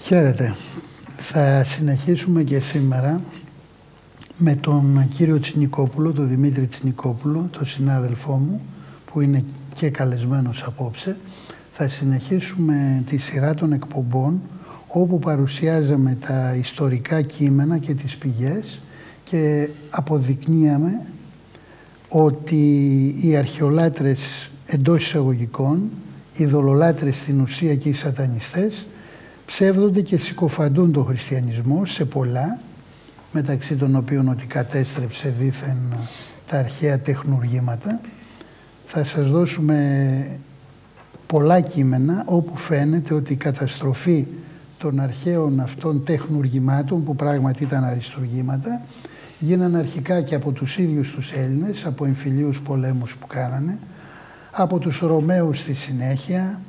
Χαίρετε. Θα συνεχίσουμε και σήμερα με τον κύριο Τσινικόπουλο, τον Δημήτρη Τσινικόπουλο, τον συνάδελφό μου, που είναι και καλεσμένος απόψε. Θα συνεχίσουμε τη σειρά των εκπομπών, όπου παρουσιάζαμε τα ιστορικά κείμενα και τις πηγές και αποδεικνύαμε ότι οι αρχαιολάτρες εντός εισαγωγικών, οι δολολάτρες στην ουσία και οι σατανιστές, ψεύδονται και συκοφαντούν τον χριστιανισμό σε πολλά, μεταξύ των οποίων ότι κατέστρεψε δήθεν τα αρχαία τεχνουργήματα. Θα σας δώσουμε πολλά κείμενα όπου φαίνεται ότι η καταστροφή των αρχαίων αυτών τεχνουργημάτων, που πράγματι ήταν αριστουργήματα, γίνανε αρχικά και από τους ίδιους τους Έλληνες, από εμφυλίους πολέμους που κάνανε, από τους Ρωμαίους στη συνέχεια,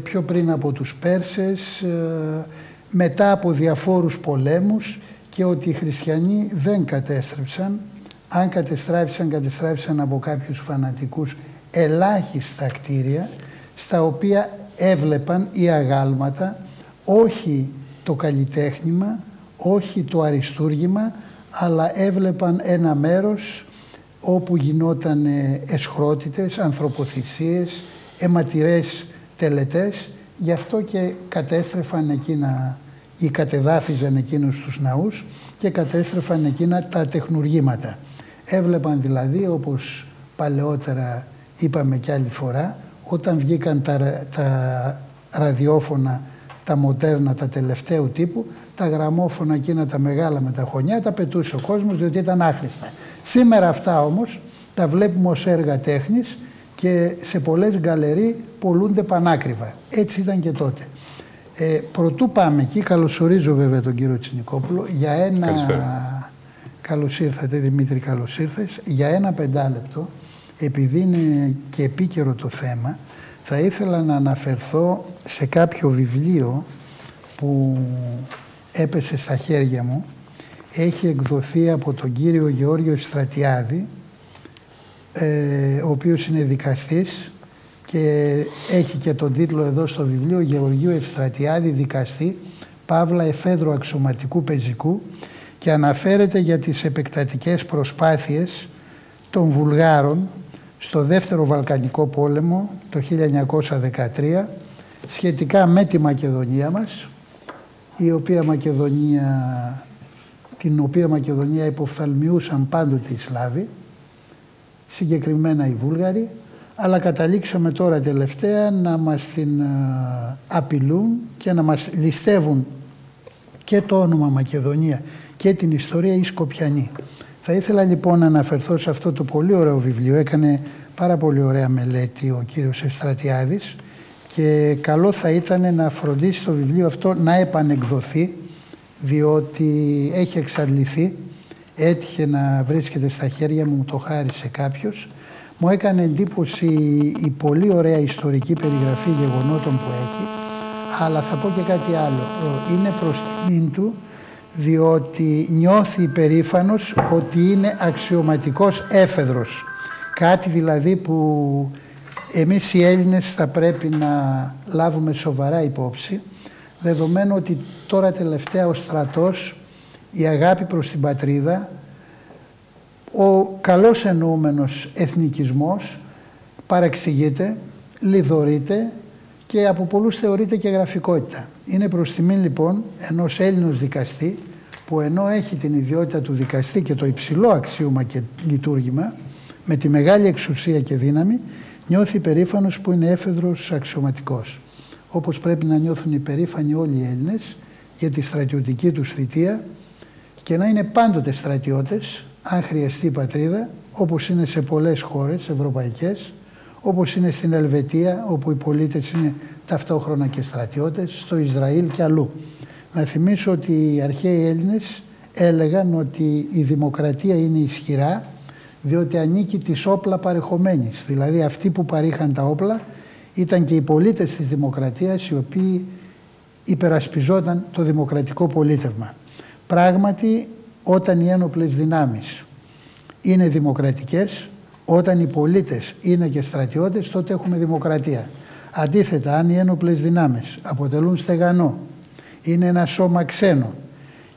πιο πριν από τους Πέρσες, μετά από διαφόρους πολέμους, και ότι οι χριστιανοί δεν κατέστρεψαν. Αν κατεστράφησαν από κάποιους φανατικούς ελάχιστα κτίρια, στα οποία έβλεπαν οι αγάλματα, όχι το καλλιτέχνημα, όχι το αριστούργημα, αλλά έβλεπαν ένα μέρος όπου γινόταν εσχρότητες, ανθρωποθυσίες, αιματηρές τελετές. Γι' αυτό και κατέστρεφαν εκείνα ή κατεδάφιζαν εκείνους τους ναούς και κατέστρεφαν εκείνα τα τεχνουργήματα. Έβλεπαν δηλαδή, όπως παλαιότερα είπαμε κι άλλη φορά, όταν βγήκαν τα ραδιόφωνα, τα μοντέρνα, τα τελευταίου τύπου, τα γραμμόφωνα εκείνα τα μεγάλα με τα χωνιά, τα πετούσε ο κόσμος διότι ήταν άχρηστα. Σήμερα αυτά όμως τα βλέπουμε ως έργα τέχνης και σε πολλές γκαλερί πωλούνται πανάκριβα. Έτσι ήταν και τότε. Προτού πάμε εκεί, καλωσορίζω βέβαια τον κύριο Τσινικόπουλο για ένα... Καλησπέρα. Καλώς ήρθατε Δημήτρη, καλώς ήρθες. Για ένα 5 λεπτό, επειδή είναι και επίκαιρο το θέμα, θα ήθελα να αναφερθώ σε κάποιο βιβλίο που έπεσε στα χέρια μου. Έχει εκδοθεί από τον κύριο Γεώργιο Ευστρατιάδη, ο οποίος είναι δικαστής και έχει και τον τίτλο εδώ στο βιβλίο «Γεωργίου Ευστρατιάδη, δικαστή, Παύλα εφέδρου αξιωματικού πεζικού», και αναφέρεται για τις επεκτατικές προσπάθειες των Βουλγάρων στο Δεύτερο Βαλκανικό Πόλεμο το 1913 σχετικά με τη Μακεδονία μας, την οποία Μακεδονία υποφθαλμιούσαν πάντοτε οι Σλάβοι, συγκεκριμένα οι Βούλγαροι, αλλά καταλήξαμε τώρα τελευταία να μας την απειλούν και να μας ληστεύουν και το όνομα Μακεδονία και την ιστορία οι Σκοπιανοί. Θα ήθελα λοιπόν να αναφερθώ σε αυτό το πολύ ωραίο βιβλίο. Έκανε πάρα πολύ ωραία μελέτη ο κύριος Ευστρατιάδης και καλό θα ήταν να φροντίσει το βιβλίο αυτό να επανεκδοθεί, διότι έχει εξαντληθεί. Έτυχε να βρίσκεται στα χέρια μου, το χάρισε κάποιος. Μου έκανε εντύπωση η πολύ ωραία ιστορική περιγραφή γεγονότων που έχει, αλλά θα πω και κάτι άλλο. Είναι προς τιμήν του, διότι νιώθει υπερήφανος ότι είναι αξιωματικός έφεδρος. Κάτι δηλαδή που εμείς οι Έλληνες θα πρέπει να λάβουμε σοβαρά υπόψη, δεδομένου ότι τώρα τελευταία ο στρατός, η αγάπη προς την πατρίδα, ο καλώς εννοούμενος εθνικισμός παρεξηγείται, λιδωρείται και από πολλούς θεωρείται και γραφικότητα. Είναι προς τιμήν λοιπόν ενός Έλληνος δικαστή, που ενώ έχει την ιδιότητα του δικαστή και το υψηλό αξίωμα και λειτουργήμα, με τη μεγάλη εξουσία και δύναμη, νιώθει υπερήφανος που είναι έφεδρος αξιωματικός. Όπως πρέπει να νιώθουν υπερήφανοι όλοι οι Έλληνες για τη στρατιωτική τους θητεία και να είναι πάντοτε στρατιώτες, αν χρειαστεί η πατρίδα, όπως είναι σε πολλές χώρες ευρωπαϊκές, όπως είναι στην Ελβετία, όπου οι πολίτες είναι ταυτόχρονα και στρατιώτες, στο Ισραήλ και αλλού. Να θυμίσω ότι οι αρχαίοι Έλληνες έλεγαν ότι η δημοκρατία είναι ισχυρά, διότι ανήκει της όπλα παρεχομένης. Δηλαδή αυτοί που παρήχαν τα όπλα ήταν και οι πολίτες της δημοκρατίας, οι οποίοι υπερασπιζόταν το δημοκρατικό πολίτευμα. Πράγματι, όταν οι ένοπλες δυνάμεις είναι δημοκρατικές, όταν οι πολίτες είναι και στρατιώτες, τότε έχουμε δημοκρατία. Αντίθετα, αν οι ένοπλες δυνάμεις αποτελούν στεγανό είναι ένα σώμα ξένο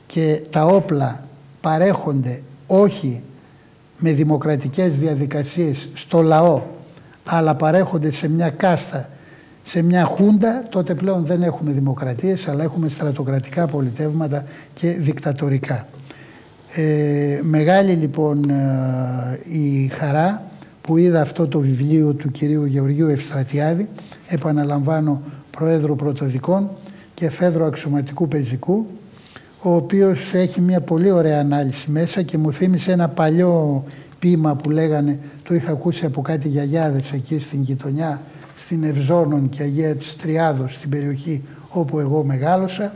και τα όπλα παρέχονται όχι με δημοκρατικές διαδικασίες στο λαό, αλλά παρέχονται σε μια κάστα, σε μια χούντα, τότε πλέον δεν έχουμε δημοκρατίες, αλλά έχουμε στρατοκρατικά πολιτεύματα και δικτατορικά. Μεγάλη λοιπόν η χαρά που είδα αυτό το βιβλίο του κυρίου Γεωργίου Ευστρατιάδη, επαναλαμβάνω, Προέδρου Πρωτοδικών και Φέδρου Αξιωματικού Πεζικού, ο οποίος έχει μια πολύ ωραία ανάλυση μέσα και μου θύμισε ένα παλιό ποίημα που λέγανε, το είχα ακούσει από κάτι γιαγιάδες εκεί στην γειτονιά, στην Ευζώνων και Αγία της Τριάδος, στην περιοχή όπου εγώ μεγάλωσα.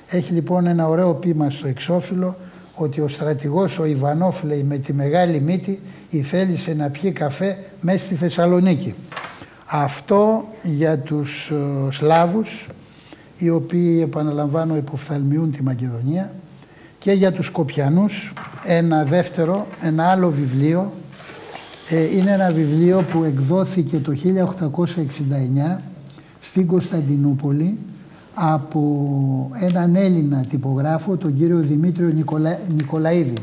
Έχει λοιπόν ένα ωραίο ποίημα στο εξώφυλλο, ότι ο στρατηγός ο Ιβανόφ, λέει, με τη μεγάλη μύτη θέλησε να πιει καφέ μέσα στη Θεσσαλονίκη. Αυτό για τους Σλάβους, οι οποίοι, επαναλαμβάνω, υποφθαλμιούν τη Μακεδονία, και για τους Σκοπιανούς ένα άλλο βιβλίο. Είναι ένα βιβλίο που εκδόθηκε το 1869 στην Κωνσταντινούπολη από έναν Έλληνα τυπογράφο, τον κύριο Δημήτριο Νικολαίδη.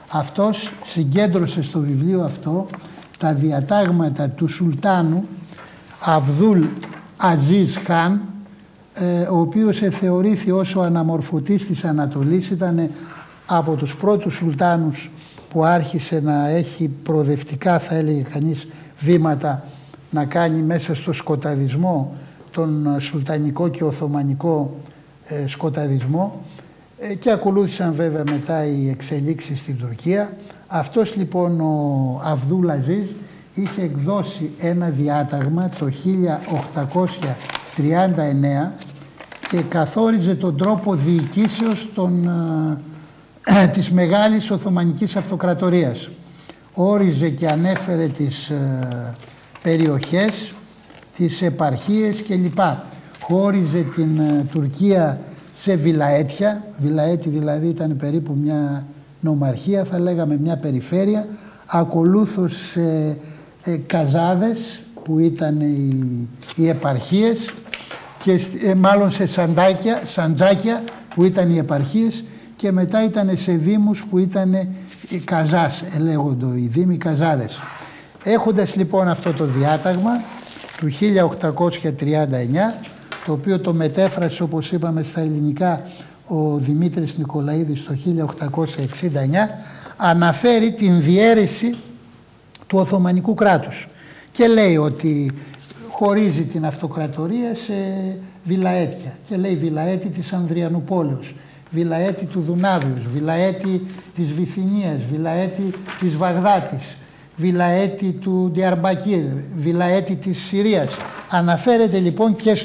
Αυτός συγκέντρωσε στο βιβλίο αυτό τα διατάγματα του Σουλτάνου Αβδούλ Αζίζ Χάν, ο οποίος θεωρήθη ως ο αναμορφωτής της Ανατολής. Ήταν από τους πρώτους Σουλτάνους που άρχισε να έχει προοδευτικά, θα έλεγε κανείς, βήματα να κάνει μέσα στο σκοταδισμό, τον σουλτανικό και οθωμανικό σκοταδισμό, και ακολούθησαν βέβαια μετά οι εξελίξεις στην Τουρκία. Αυτός λοιπόν ο Αβδούλ Αζίζ είχε εκδώσει ένα διάταγμα το 1839 και καθόριζε τον τρόπο διοικήσεως της Μεγάλης Οθωμανικής Αυτοκρατορίας. Όριζε και ανέφερε τις περιοχές, τις επαρχίες κλπ. Χώριζε την Τουρκία σε βιλαέτια. Βιλαέτη δηλαδή ήταν περίπου μια νομαρχία, θα λέγαμε μια περιφέρεια. Ακολούθως σε καζάδες που ήταν οι επαρχίες και μάλλον σε σαντζάκια που ήταν οι επαρχίες, και μετά ήταν σε δήμους που ήταν οι καζάς, ελέγοντο οι δήμοι καζάδες. Έχοντας λοιπόν αυτό το διάταγμα του 1839, το οποίο το μετέφρασε, όπως είπαμε, στα ελληνικά ο Δημήτρης Νικολαίδης το 1869, αναφέρει την διαίρεση του Οθωμανικού κράτους και λέει ότι χωρίζει την αυτοκρατορία σε βιλαέτια και λέει βιλαέτη της Ανδριανουπόλεως, βιλαέτη του Δουνάβιους, βιλαέτη της Βυθινίας, βιλαέτη της Βαγδάτης, βιλαέτη του Διαρμπακύρ, βιλαέτη της Συρίας. Αναφέρεται λοιπόν και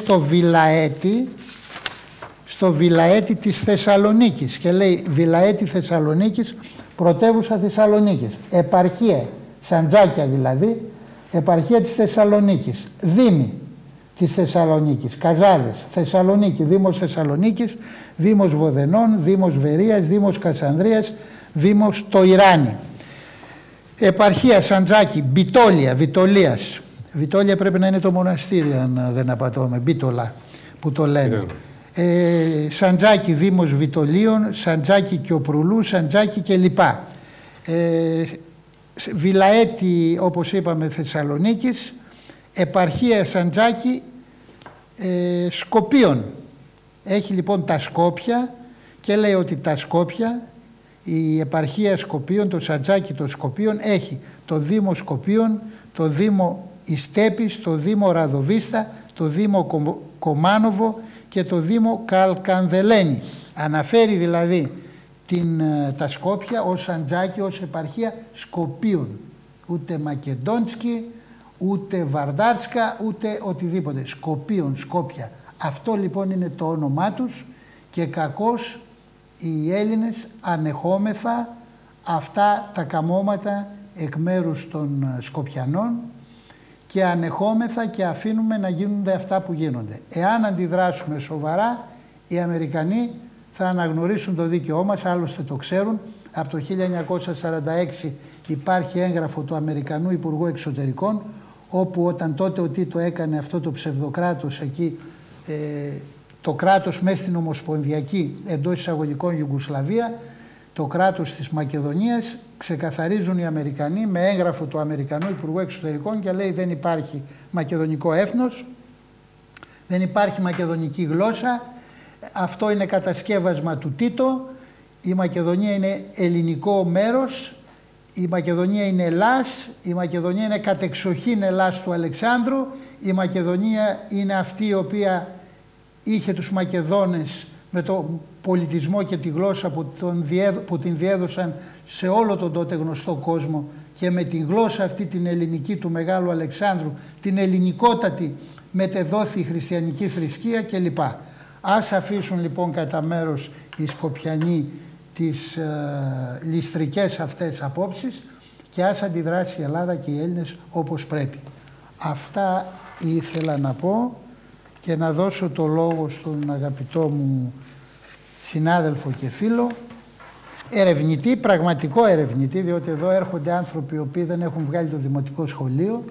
στο βιλαέτη της Θεσσαλονίκης και λέει βιλαέτη Θεσσαλονίκης, πρωτεύουσα Θεσσαλονίκης, επαρχία, σαντζάκια δηλαδή, επαρχία της Θεσσαλονίκης, δήμοι της Θεσσαλονίκης, καζάδες, Θεσσαλονίκη, Δήμος Θεσσαλονίκης, Δήμος Βοδενών, Δήμος Βερίας, Δήμος Κασανδρίας, Δήμος το Ιράνι. Επαρχία Σαντζάκη, Μπιτόλια, Βιτολίας. Βιτόλια πρέπει να είναι το μοναστήρι, αν δεν απατώμε, Μπίτολα που το λένε. Σαντζάκη, Δήμος Βιτολίων, Σαντζάκη και Οπρουλού, Σαντζάκη κλπ. Βιλαέτη, όπως είπαμε, Θεσσαλονίκης, επαρχία Σαντζάκη Σκοπίων. Έχει λοιπόν τα Σκόπια και λέει ότι τα Σκόπια, η επαρχία Σκοπίων, το Σαντζάκη των Σκοπίων, έχει το Δήμο Σκοπίων, το Δήμο Ιστέπης, το Δήμο Ραδοβίστα, το Δήμο Κομάνοβο και το Δήμο Καλκανδελένη. Αναφέρει δηλαδή τα Σκόπια ως Σαντζάκη, ως επαρχία Σκοπίων. Ούτε Μακεντόνσκι, ούτε Βαρδάρσκα, ούτε οτιδήποτε. Σκοπίων, Σκόπια. Αυτό λοιπόν είναι το όνομά τους και κακώς οι Έλληνες ανεχόμεθα αυτά τα καμώματα εκ μέρους των Σκοπιανών και ανεχόμεθα και αφήνουμε να γίνονται αυτά που γίνονται. Εάν αντιδράσουμε σοβαρά, οι Αμερικανοί θα αναγνωρίσουν το δίκαιό μας, άλλωστε το ξέρουν. Από το 1946 υπάρχει έγγραφο του Αμερικανού Υπουργού Εξωτερικών, όπου όταν τότε ο Τίτο έκανε αυτό το ψευδοκράτος εκεί το κράτος μέσα στην ομοσπονδιακή εντός εισαγωγικών Ιουγκοσλαβία, το κράτος της Μακεδονίας, ξεκαθαρίζουν οι Αμερικανοί με έγγραφο του Αμερικανού Υπουργού Εξωτερικών και λέει δεν υπάρχει μακεδονικό έθνος, δεν υπάρχει μακεδονική γλώσσα, αυτό είναι κατασκεύασμα του Τίτο, η Μακεδονία είναι ελληνικό μέρος, η Μακεδονία είναι Ελλάς, η Μακεδονία είναι κατεξοχήν Ελλάς του Αλεξάνδρου, η Μακεδονία είναι αυτή η οποία είχε τους Μακεδόνες με τον πολιτισμό και τη γλώσσα που την διέδωσαν σε όλο τον τότε γνωστό κόσμο και με την γλώσσα αυτή την ελληνική του Μεγάλου Αλεξάνδρου, την ελληνικότατη μετεδόθη η χριστιανική θρησκεία κλπ. Ας αφήσουν λοιπόν κατά μέρος οι Σκοπιανοί τις ληστρικές αυτές απόψεις και ας αντιδράσει η Ελλάδα και οι Έλληνες όπως πρέπει. Αυτά ήθελα να πω και να δώσω το λόγο στον αγαπητό μου συνάδελφο και φίλο, ερευνητή, πραγματικό ερευνητή, διότι εδώ έρχονται άνθρωποι οι οποίοι δεν έχουν βγάλει το δημοτικό σχολείο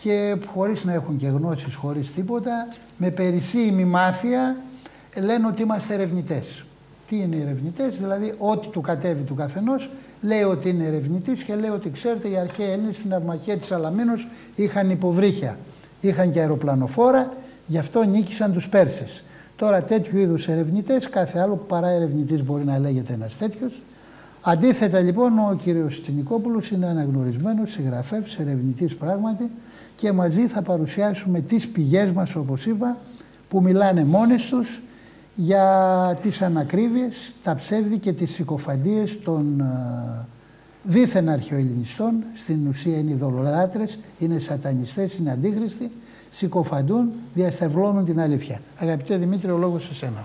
και χωρίς να έχουν και γνώσεις, χωρίς τίποτα, με περισσή ημιμάθεια λένε ότι είμαστε ερευνητές. Τι είναι οι ερευνητές? Δηλαδή ό,τι του κατέβει του καθενός λέει ότι είναι ερευνητής και λέει ότι ξέρετε οι αρχαίοι Έλληνες στην Αυμαχία της Σαλαμίνος είχαν υποβρύχια, είχαν και αεροπλανοφόρα, γι' αυτό νίκησαν τους Πέρσες. Τώρα τέτοιου είδους ερευνητές, κάθε άλλο παρά ερευνητής μπορεί να λέγεται ένας τέτοιος. Αντίθετα λοιπόν ο κύριος Τινικόπουλος είναι αναγνωρισμένος συγγραφέας, ερευνητής πράγματι και μαζί θα παρουσιάσουμε τις πηγές μας όπως είπα που μιλάνε μόνες τους για τις ανακρίβειες, τα ψεύδη και τις συκοφαντίες των δίθεν αρχαιοελληνιστών. Στην ουσία είναι ειδωλολάτρες, είναι σατανιστές, είναι αντίχριστοι, συκοφαντούν, διαστρεβλώνουν την αλήθεια. Αγαπητέ Δημήτρη, ο λόγος σε σένα.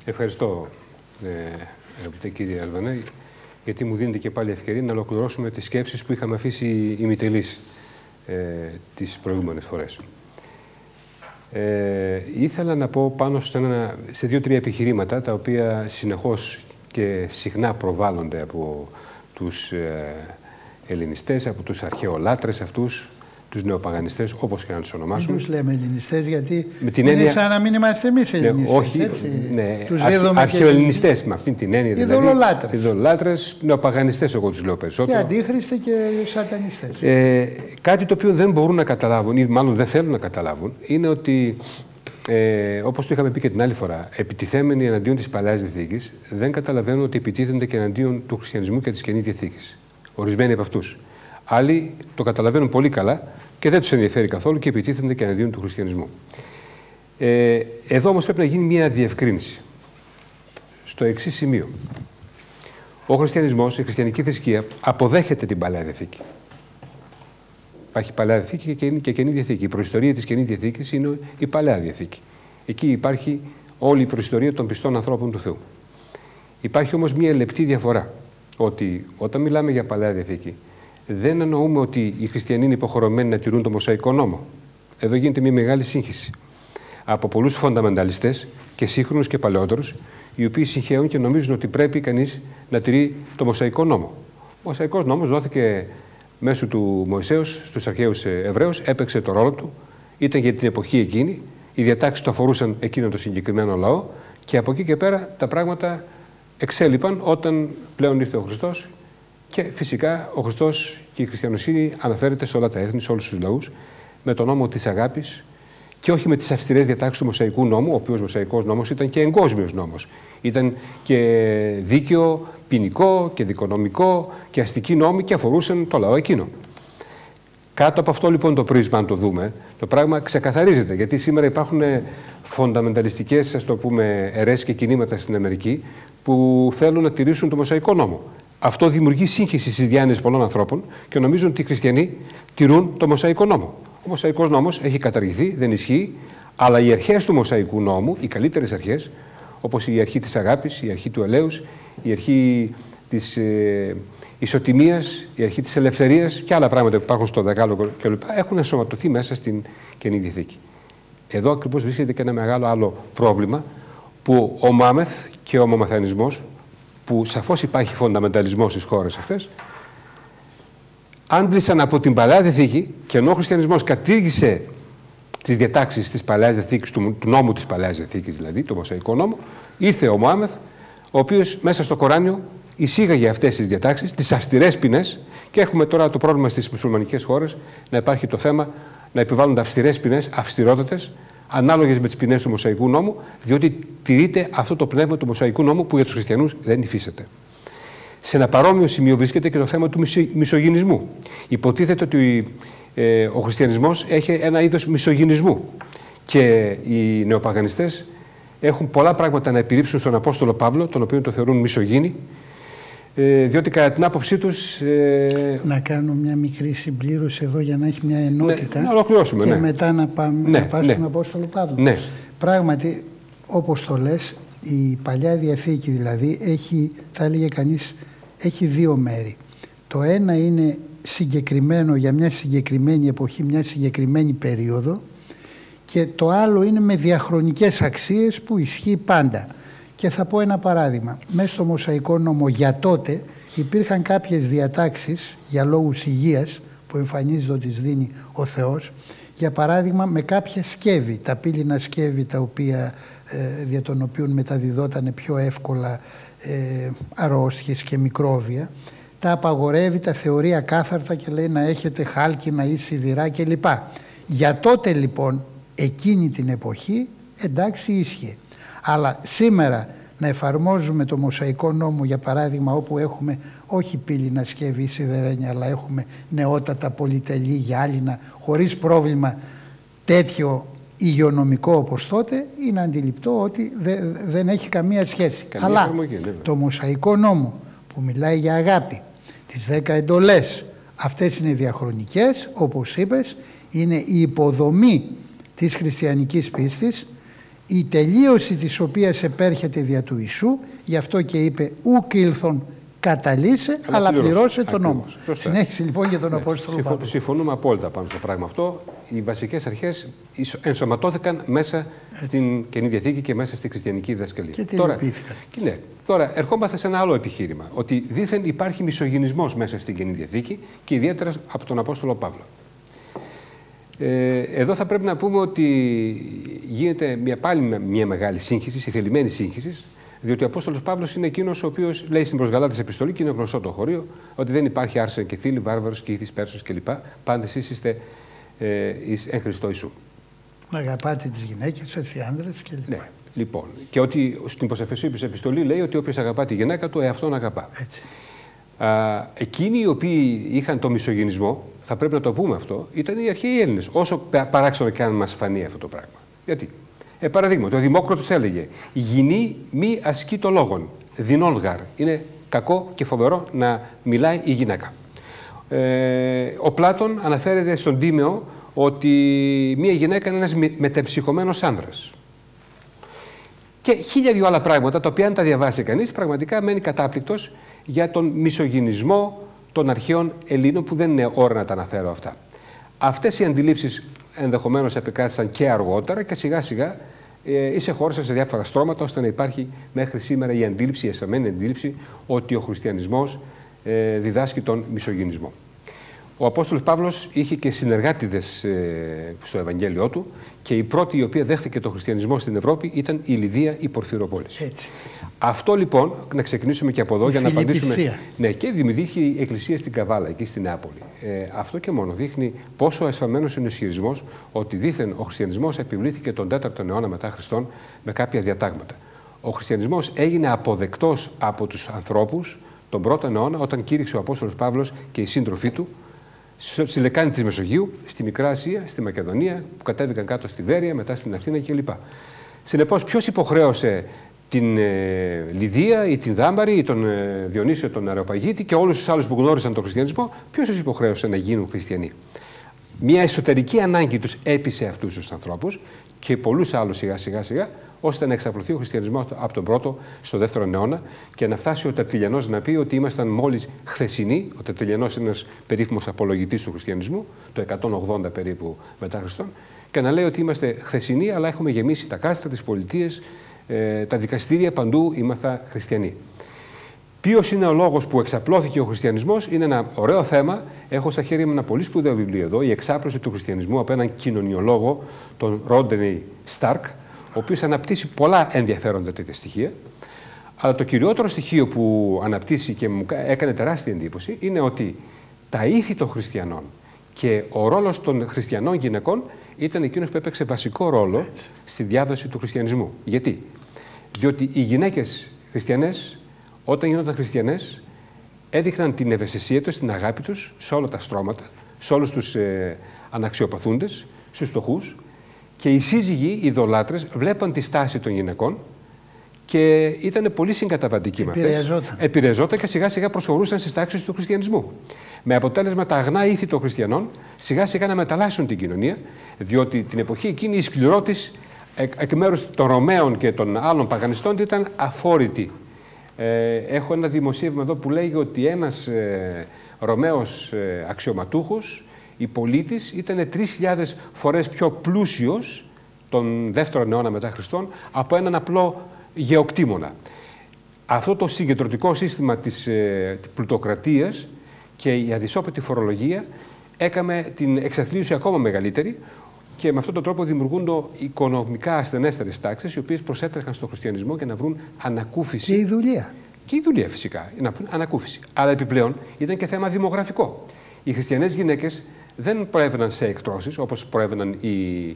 Ευχαριστώ, αγαπητέ κύριε Αλβανέ, γιατί μου δίνετε και πάλι ευκαιρία να ολοκληρώσουμε τις σκέψεις που είχαμε αφήσει ημιτελείς τις προηγούμενες φορές. Ήθελα να πω πάνω σε δύο-τρία επιχειρήματα τα οποία συνεχώς και συχνά προβάλλονται από τους ελληνιστές, από τους αρχαιολάτρες αυτούς, τους νεοπαγανιστές, όπως και να τους ονομάσουμε. Δεν τους λέμε ελληνιστές γιατί είναι σαν να μην είμαστε εμείς ελληνιστές. Όχι, αρχαιοελληνιστές με αυτήν την έννοια. Ειδωλολάτρες. Ειδωλολάτρες, νεοπαγανιστές εγώ τους λέω περισσότερο. Και αντίχριστοι και σατανιστές. Κάτι το οποίο δεν μπορούν να καταλάβουν ή μάλλον δεν θέλουν να καταλάβουν είναι ότι, όπως το είχαμε πει και την άλλη φορά, επιτιθέμενοι εναντίον της Παλαιάς Διαθήκης δεν καταλαβαίνουν ότι επιτίθενται και εναντίον του χριστιανισμού και της Καινής Διαθήκης. Ορισμένοι από αυτούς. Άλλοι το καταλαβαίνουν πολύ καλά και δεν τους ενδιαφέρει καθόλου και επιτίθενται και εναντίον του χριστιανισμού. Εδώ όμως πρέπει να γίνει μια διευκρίνηση στο εξής σημείο. Ο χριστιανισμός, η χριστιανική θρησκεία αποδέχεται την Παλαιά Διαθήκη. Υπάρχει Παλαιά Διαθήκη και Καινή Διαθήκη. Η προϊστορία της Καινής Διαθήκης είναι η Παλαιά Διαθήκη. Εκεί υπάρχει όλη η προϊστορία των πιστών ανθρώπων του Θεού. Υπάρχει όμως μια λεπτή διαφορά. Ότι όταν μιλάμε για Παλαιά Διαθήκη, δεν εννοούμε ότι οι χριστιανοί είναι υποχρεωμένοι να τηρούν το Μωσαϊκό νόμο. Εδώ γίνεται μια μεγάλη σύγχυση από πολλούς φονταμενταλιστές και σύγχρονους και παλαιότερους, οι οποίοι συγχαίουν και νομίζουν ότι πρέπει κανείς να τηρεί το Μωσαϊκό νόμο. Ο Μωσαϊκός νόμος δόθηκε μέσω του Μωυσέως στους αρχαίους Εβραίους, έπαιξε το ρόλο του, ήταν για την εποχή εκείνη, οι διατάξεις του αφορούσαν εκείνο το συγκεκριμένο λαό και από εκεί και πέρα τα πράγματα εξέλιπαν όταν πλέον ήρθε ο Χριστός. Και φυσικά ο Χριστός και η χριστιανοσύνη αναφέρεται σε όλα τα έθνη, σε όλους τους λαούς, με τον νόμο της αγάπης και όχι με τις αυστηρές διατάξεις του Μωσαϊκού νόμου, ο οποίος Μωσαϊκός νόμος ήταν και εγκόσμιος νόμος. Ήταν και δίκαιο, ποινικό και δικονομικό και αστική νόμοι και αφορούσαν το λαό εκείνο. Κάτω από αυτό λοιπόν το πρίσμα, αν το δούμε, το πράγμα ξεκαθαρίζεται. Γιατί σήμερα υπάρχουν φονταμενταλιστικές, ας το πούμε, αιρέσεις και κινήματα στην Αμερική που θέλουν να τηρήσουν το Μωσαϊκό νόμο. Αυτό δημιουργεί σύγχυση στις διάνοιες πολλών ανθρώπων και νομίζουν ότι οι χριστιανοί τηρούν το Μωσαϊκό νόμο. Ο Μωσαϊκός νόμος έχει καταργηθεί, δεν ισχύει, αλλά οι αρχές του Μωσαϊκού νόμου, οι καλύτερες αρχές, όπως η αρχή της αγάπης, η αρχή του ελέους, η αρχή της ισοτιμίας, η αρχή της ελευθερίας και άλλα πράγματα που υπάρχουν στο Δεκάλογο κλπ. Έχουν ενσωματωθεί μέσα στην Καινή Διαθήκη. Εδώ ακριβώς βρίσκεται και ένα μεγάλο άλλο πρόβλημα που ο Μάμεθ και ο ομομαθανισμός, που σαφώς υπάρχει φονταμενταλισμός στις χώρες αυτές, άντλησαν από την Παλαιά Διαθήκη και ενώ ο χριστιανισμός κατήργησε τις διατάξεις της Παλαιάς Διαθήκης, του νόμου της Παλαιάς Διαθήκης, δηλαδή, το Μωσαϊκό νόμο, ήρθε ο Μωάμεθ, ο οποίος μέσα στο Κοράνιο εισήγαγε αυτές τις διατάξεις, τις αυστηρές ποινές, και έχουμε τώρα το πρόβλημα στις μουσουλμανικές χώρες να υπάρχει το θέμα να επιβάλλονται αυστηρές ποινές, αυστηρότατες, ανάλογες με τις ποινές του Μωσαϊκού νόμου, διότι τηρείται αυτό το πνεύμα του Μωσαϊκού νόμου που για τους χριστιανούς δεν υφίσταται. Σε ένα παρόμοιο σημείο βρίσκεται και το θέμα του μισογυνισμού. Υποτίθεται ότι ο χριστιανισμός έχει ένα είδος μισογυνισμού και οι νεοπαγανιστές έχουν πολλά πράγματα να επιρρύψουν στον Απόστολο Παύλο, τον οποίο το θεωρούν μισογύνη, διότι κατά την άποψή τους... Να κάνω μια μικρή συμπλήρωση εδώ για να έχει μια ενότητα, να ολοκληρώσουμε, και μετά να πάμε στον Απόστολο Παύλο. Ναι. Πράγματι, όπως το λες, η Παλιά Διαθήκη δηλαδή έχει, θα έλεγε κανείς, έχει δύο μέρη. Το ένα είναι συγκεκριμένο για μια συγκεκριμένη εποχή, μια συγκεκριμένη περίοδο, και το άλλο είναι με διαχρονικές αξίες που ισχύει πάντα. Και θα πω ένα παράδειγμα. Μέσα στο Μωσαϊκό νόμο για τότε υπήρχαν κάποιες διατάξεις για λόγους υγείας που εμφανίζεται ότι τις δίνει ο Θεός. Για παράδειγμα, με κάποια σκεύη, τα πύληνα σκεύη, τα οποία, δια των οποίων μεταδιδόταν πιο εύκολα αρρώστιες και μικρόβια, τα απαγορεύει, τα θεωρεί ακάθαρτα και λέει να έχετε χάλκινα ή σιδηρά κλπ. Για τότε λοιπόν, εκείνη την εποχή, εντάξει, ίσχυε. Αλλά σήμερα να εφαρμόζουμε το Μωσαϊκό νόμο, για παράδειγμα, όπου έχουμε όχι πύληνα σκεύη ή σιδερένια, αλλά έχουμε νεότατα πολυτελή γυάλινα, χωρίς πρόβλημα τέτοιο υγειονομικό όπως τότε, είναι αντιληπτό ότι δεν έχει καμία σχέση. Αλλά το Μωσαϊκό νόμο που μιλάει για αγάπη, τις 10 εντολές, αυτές είναι διαχρονικές, όπως είπες, είναι η υποδομή της χριστιανικής πίστης, η τελείωση της οποίας επέρχεται δια του Ιησού, γι' αυτό και είπε «Ουκ ήλθον καταλύσε, αλλά πληρώσε τον νόμο». Συνέχισε λοιπόν για τον Απόστολο Παύλο. Συμφωνούμε απόλυτα πάνω στο πράγμα αυτό. Οι βασικές αρχές ενσωματώθηκαν μέσα στην Καινή Διαθήκη και μέσα στη χριστιανική διδασκαλία. Και τελειοποιήθηκαν. Τώρα ερχόμαστε σε ένα άλλο επιχείρημα, ότι δήθεν υπάρχει μισογυνισμός μέσα στην Καινή Διαθήκη και ιδιαίτερα από τον Απόστολο Παύλο. Εδώ θα πρέπει να πούμε ότι γίνεται πάλι μια μεγάλη σύγχυση, θελημένη σύγχυση, διότι ο Απόστολος Παύλος είναι εκείνος ο οποίος λέει στην προς Γαλάτες επιστολή, και είναι γνωστό το χωρίο, ότι δεν υπάρχει άρσεν και φίλοι, βάρβαρος και ήθης, Πέρσος κλπ. Πάντα εσείς είστε εν Χριστώ Ιησού. Να αγαπάτε τις γυναίκες, έτσι οι άνδρες κλπ. Ναι, λοιπόν. Και ότι στην προς Εφεσίους επιστολή λέει ότι όποιος αγαπά τη γυναίκα του, εαυτόν αγαπά. Έτσι. Εκείνοι οι οποίοι είχαν το μισογυνισμό, θα πρέπει να το πούμε αυτό, ήταν οι αρχαίοι Έλληνες, όσο παράξενο και αν μας φανεί αυτό το πράγμα. Γιατί, παραδείγματι, ο Δημόκροτος έλεγε «Η γυνή μη ασκεί το λόγον, δεινόν γαρ». Είναι κακό και φοβερό να μιλάει η γυναίκα. Ο Πλάτων αναφέρεται στον Τίμαιο ότι μία γυναίκα είναι ένας μετεψυχωμένος άνδρας. Και χίλια δυο άλλα πράγματα, τα οποία αν τα διαβάσει κανείς, πραγματικά μένει κατάπληκτος για τον μισογυνισμό των αρχαίων Ελλήνων, που δεν είναι ώρα να τα αναφέρω αυτά. Αυτές οι αντιλήψεις ενδεχομένως επικράτησαν και αργότερα και σιγά σιγά εισεχώρησαν σε διάφορα στρώματα, ώστε να υπάρχει μέχρι σήμερα η αντίληψη, η αισθαμένη αντίληψη, ότι ο χριστιανισμός διδάσκει τον μισογυνισμό. Ο Απόστολος Παύλος είχε και συνεργάτηδες στο Ευαγγέλιό του, και η πρώτη η οποία δέχθηκε τον χριστιανισμό στην Ευρώπη ήταν η Λιδία η Πορφυροπόλης. Έτσι. Αυτό λοιπόν, να ξεκινήσουμε και από εδώ, για να απαντήσουμε. Ναι, και δημιουργήθηκε η εκκλησία στην Καβάλα, εκεί στην Νεάπολη. Αυτό και μόνο δείχνει πόσο ασφαλμένος είναι ο ισχυρισμός ότι δήθεν ο χριστιανισμός επιβλήθηκε τον 4ο αιώνα μετά Χριστόν με κάποια διατάγματα. Ο χριστιανισμός έγινε αποδεκτός από τους ανθρώπους τον 1ο αιώνα, όταν κήρυξε ο Απόστολος Παύλος και οι σύντροφοί του στη λεκάνη της Μεσογείου, στη Μικρά Ασία, στη Μακεδονία, που κατέβηκαν κάτω στη Βέρεια, μετά στην Αθήνα κλπ. Συνεπώς, ποιος υποχρέωσε την Λιδία ή την Δάμπαρη ή τον Διονύσιο τον Αρεοπαγίτη και όλους τους άλλους που γνώρισαν τον χριστιανισμό, ποιος τους υποχρέωσε να γίνουν χριστιανοί? Μια εσωτερική ανάγκη τους έπεισε αυτούς τους ανθρώπους και πολλούς άλλους σιγά, ώστε να εξαπλωθεί ο χριστιανισμός από τον 1ο στο 2ο αιώνα και να φτάσει ο Τερτουλιανός να πει ότι ήμασταν μόλις χθεσινοί. Ο Τερτουλιανός είναι ένας περίφημος απολογητής του χριστιανισμού, το 180 περίπου μετά Χριστόν, και να λέει ότι είμαστε χθεσινοί, αλλά έχουμε γεμίσει τα κάστρα, τις πολιτείες, τα δικαστήρια, παντού ήμασταν χριστιανοί. Ποιος είναι ο λόγος που εξαπλώθηκε ο χριστιανισμός? Είναι ένα ωραίο θέμα. Έχω στα χέρια μου ένα πολύ σπουδαίο βιβλίο εδώ, «Η εξάπλωση του χριστιανισμού», από έναν κοινωνιολόγο, τον Ρόντενι Σταρκ, ο οποίος αναπτύσσει πολλά ενδιαφέροντα τέτοια στοιχεία. Αλλά το κυριότερο στοιχείο που αναπτύσσει και μου έκανε τεράστια εντύπωση είναι ότι τα ήθη των χριστιανών και ο ρόλος των χριστιανών γυναικών ήταν εκείνος που έπαιξε βασικό ρόλο στη διάδοση του χριστιανισμού. Γιατί? Διότι οι γυναίκες χριστιανές, όταν γινόταν χριστιανές, έδειχναν την ευαισθησία τους, την αγάπη τους σε όλα τα στρώματα, σε όλους τους αναξιοπαθούντες, στους φτωχούς, και οι σύζυγοι, οι ειδωλάτρες, βλέπαν τη στάση των γυναικών και ήταν πολύ συγκαταβατικοί με αυτές. Επηρεαζόταν και σιγά σιγά προσχωρούσαν στις τάξεις του χριστιανισμού. Με αποτέλεσμα τα αγνά ήθη των χριστιανών σιγά σιγά να μεταλλάσσουν την κοινωνία, διότι την εποχή εκείνη η σκληρότης εκ μέρους των Ρωμαίων και των άλλων παγανιστών ήταν αφόρητη. Έχω ένα δημοσίευμα εδώ που λέγει ότι ένας Ρωμαίος αξιωματούχος, η πολίτης, ήταν 3.000 φορές πιο πλούσιος τον 2ο αιώνα μετά Χριστόν από έναν απλό γεωκτήμονα. Αυτό το συγκεντρωτικό σύστημα της πλουτοκρατίας και η αδυσόπιτη φορολογία έκαμε την εξαθλίωση ακόμα μεγαλύτερη, και με αυτόν τον τρόπο δημιουργούνται οικονομικά ασθενέστερες τάξεις, οι οποίες προσέτρεχαν στον χριστιανισμό για να βρουν ανακούφιση. Και η δουλεία. Και η δουλεία φυσικά, να βρουν ανακούφιση. Αλλά επιπλέον ήταν και θέμα δημογραφικό. Οι χριστιανές γυναίκες δεν προέβαιναν σε εκτρώσεις όπως προέβαιναν οι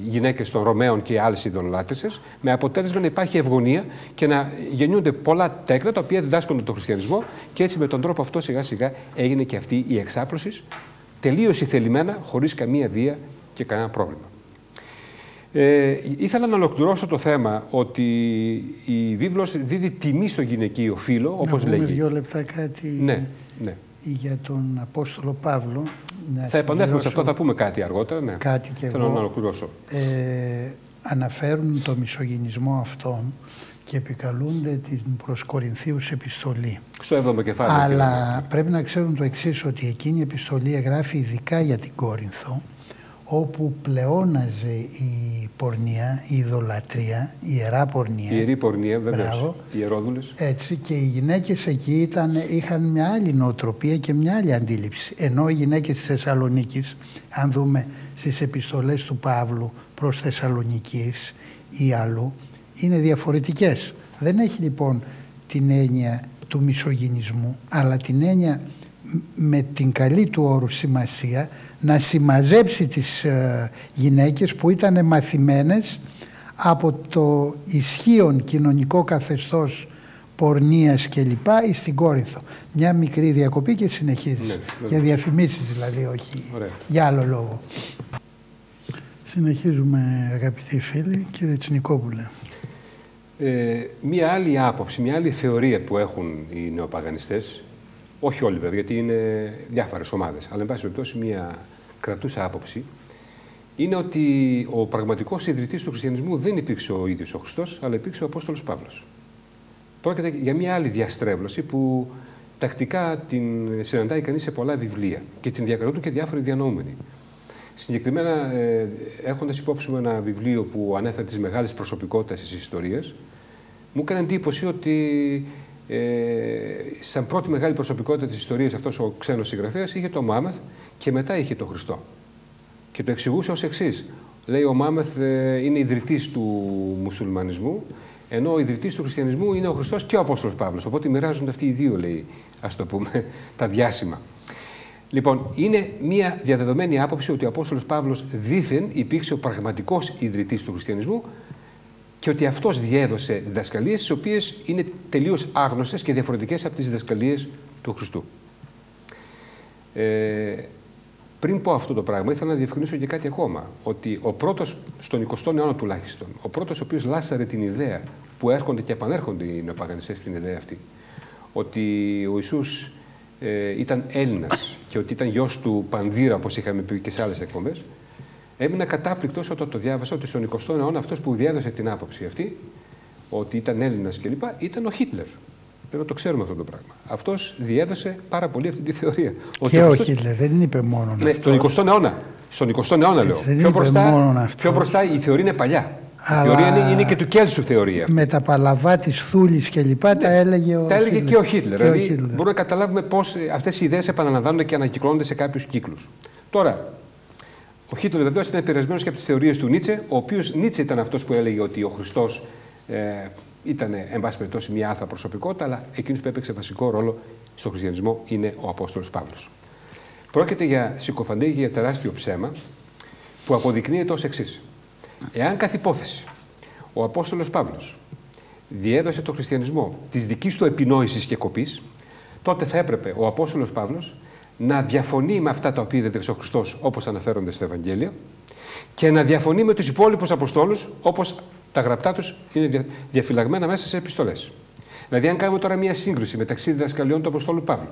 γυναίκες των Ρωμαίων και οι άλλες ειδωλολάτρισσες, με αποτέλεσμα να υπάρχει ευγωνία και να γεννιούνται πολλά τέκνα τα οποία διδάσκονται τον χριστιανισμό, και έτσι με τον τρόπο αυτό σιγά σιγά έγινε και αυτή η εξάπλωση, τελείως ηθελημένα, χωρίς καμία βία και κανένα πρόβλημα. Ήθελα να ολοκληρώσω το θέμα ότι η βίβλος δίδει τιμή στο γυναικείο φύλο, όπως λέγει. Να πούμε 2 λεπτά κάτι για τον Απόστολο Παύλο. Θα επανέλθουμε σε αυτό, θα πούμε κάτι αργότερα. Ναι. Κάτι και θέλω να ολοκληρώσω. Αναφέρουν το μισογυνισμό αυτόν και επικαλούνται την προς Κορινθίους επιστολή. Στο 7ο κεφάλαιο. Αλλά πρέπει να ξέρουν το εξής, ότι εκείνη η επιστολή εγγράφει ειδικά για την Κόρινθο, όπου πλεόναζε η πορνεία, η ειδωλατρία, η ιερά πορνεία. Η ιερή πορνεία, βέβαια. Οι ιερόδουλες. Έτσι, και οι γυναίκες εκεί είχαν μια άλλη νοοτροπία και μια άλλη αντίληψη. Ενώ οι γυναίκες της Θεσσαλονίκης, αν δούμε στις επιστολές του Παύλου προς Θεσσαλονικής ή αλλού, είναι διαφορετικές. Δεν έχει λοιπόν την έννοια του μισογυνισμού, αλλά την έννοια με την καλή του όρου σημασία να συμμαζέψει τις γυναίκες που ήταν μαθημένες από το ισχύον κοινωνικό καθεστώς πορνείας κλπ. Στην Κόρινθο. Μια μικρή διακοπή και συνεχίζεις. Ναι, για διαφημίσεις δηλαδή, όχι για άλλο λόγο. Συνεχίζουμε, αγαπητοί φίλοι. Κύριε Τσινικόπουλε. Μία άλλη άποψη, μία άλλη θεωρία που έχουν οι νεοπαγανιστές, όχι όλοι βέβαια, γιατί είναι διάφορες ομάδες, αλλά εν πάση περιπτώσει μία κρατούσα άποψη, είναι ότι ο πραγματικός ιδρυτής του χριστιανισμού δεν υπήρξε ο ίδιος ο Χριστός, αλλά υπήρξε ο Απόστολος Παύλος. Πρόκειται για μία άλλη διαστρέβλωση που τακτικά την συναντάει κανείς σε πολλά βιβλία και την διακρατούν και διάφοροι διανοούμενοι. Συγκεκριμένα, έχοντας υπόψη μου ένα βιβλίο που ανέφερε τις μεγάλες προσωπικότητες της ιστορίας, μου έκανε εντύπωση ότι σαν πρώτη μεγάλη προσωπικότητα της ιστορίας αυτός ο ξένος συγγραφέας είχε τον Μωάμεθ και μετά είχε τον Χριστό. Και το εξηγούσε ως εξής. Λέει, ο Μωάμεθ είναι ιδρυτής του μουσουλμανισμού, ενώ ο ιδρυτής του χριστιανισμού είναι ο Χριστός και ο Απόστολος Παύλος. Οπότε μοιράζονται αυτοί οι δύο, λέει, ας το πούμε, τα διάσημα. Λοιπόν, είναι μια διαδεδομένη άποψη ότι ο Απόστολος Παύλος δήθεν υπήρξε ο πραγματικός ιδρυτής του χριστιανισμού και ότι αυτός διέδωσε διδασκαλίες τις οποίες είναι τελείως άγνωστες και διαφορετικές από τις διδασκαλίες του Χριστού. Πριν πω αυτό το πράγμα, ήθελα να διευκρινίσω και κάτι ακόμα. Ότι ο πρώτος, στον 20ο αιώνα τουλάχιστον, ο πρώτος ο οποίος λάσαρε την ιδέα που έρχονται και επανέρχονται οι νεοπαγανιστές στην ιδέα αυτή, ότι ο Ιησούς ήταν Έλληνας και ότι ήταν γιος του Πανδύρα, όπως είχαμε πει και σε άλλες εκπομπές, έμεινα κατάπληκτος όταν το διάβασα ότι στον 20ο αιώνα αυτός που διέδωσε την άποψη αυτή, ότι ήταν Έλληνας κλπ., ήταν ο Χίτλερ. Πρέπει να το ξέρουμε αυτό το πράγμα. Αυτός διέδωσε πάρα πολύ αυτή τη θεωρία. Και ο Χίτλερ δεν είπε μόνο αυτό. Στον 20ο αιώνα. Στον 20ο αιώνα λέω. Πιο μπροστά η θεωρία είναι παλιά. θεωρία είναι και του Κέλσου θεωρία. Με τα παλαβά της Θούλης και λοιπά τα έλεγε ο Χίτλερ. Και ο Χίτλερ. Δηλαδή μπορούμε να καταλάβουμε πώς αυτές οι ιδέες επαναλαμβάνονται και ανακυκλώνονται σε κάποιους κύκλους. Τώρα, ο Χίτλερ βεβαίως ήταν επηρεασμένος και από τις θεωρίες του Νίτσε, ο οποίος Νίτσε ήταν αυτός που έλεγε ότι ο Χριστός ήταν, εν πάση περιπτώσει, μια άθα προσωπικότητα, αλλά εκείνος που έπαιξε βασικό ρόλο στον χριστιανισμό είναι ο Απόστολος Παύλος. Πρόκειται για συκοφαντία και για τεράστιο ψέμα που αποδεικνύεται ως εξής. Εάν καθ' υπόθεση ο Απόστολος Παύλος διέδωσε τον χριστιανισμό της δικής του επινόησης και κοπής, τότε θα έπρεπε ο Απόστολος Παύλος να διαφωνεί με αυτά τα οποία δίδαξε ο Χριστός, όπως αναφέρονται στο Ευαγγέλιο, και να διαφωνεί με τους υπόλοιπους Αποστόλους, όπως τα γραπτά τους είναι διαφυλαγμένα μέσα σε επιστολές. Δηλαδή, αν κάνουμε τώρα μια σύγκριση μεταξύ διδασκαλιών του Αποστόλου Παύλου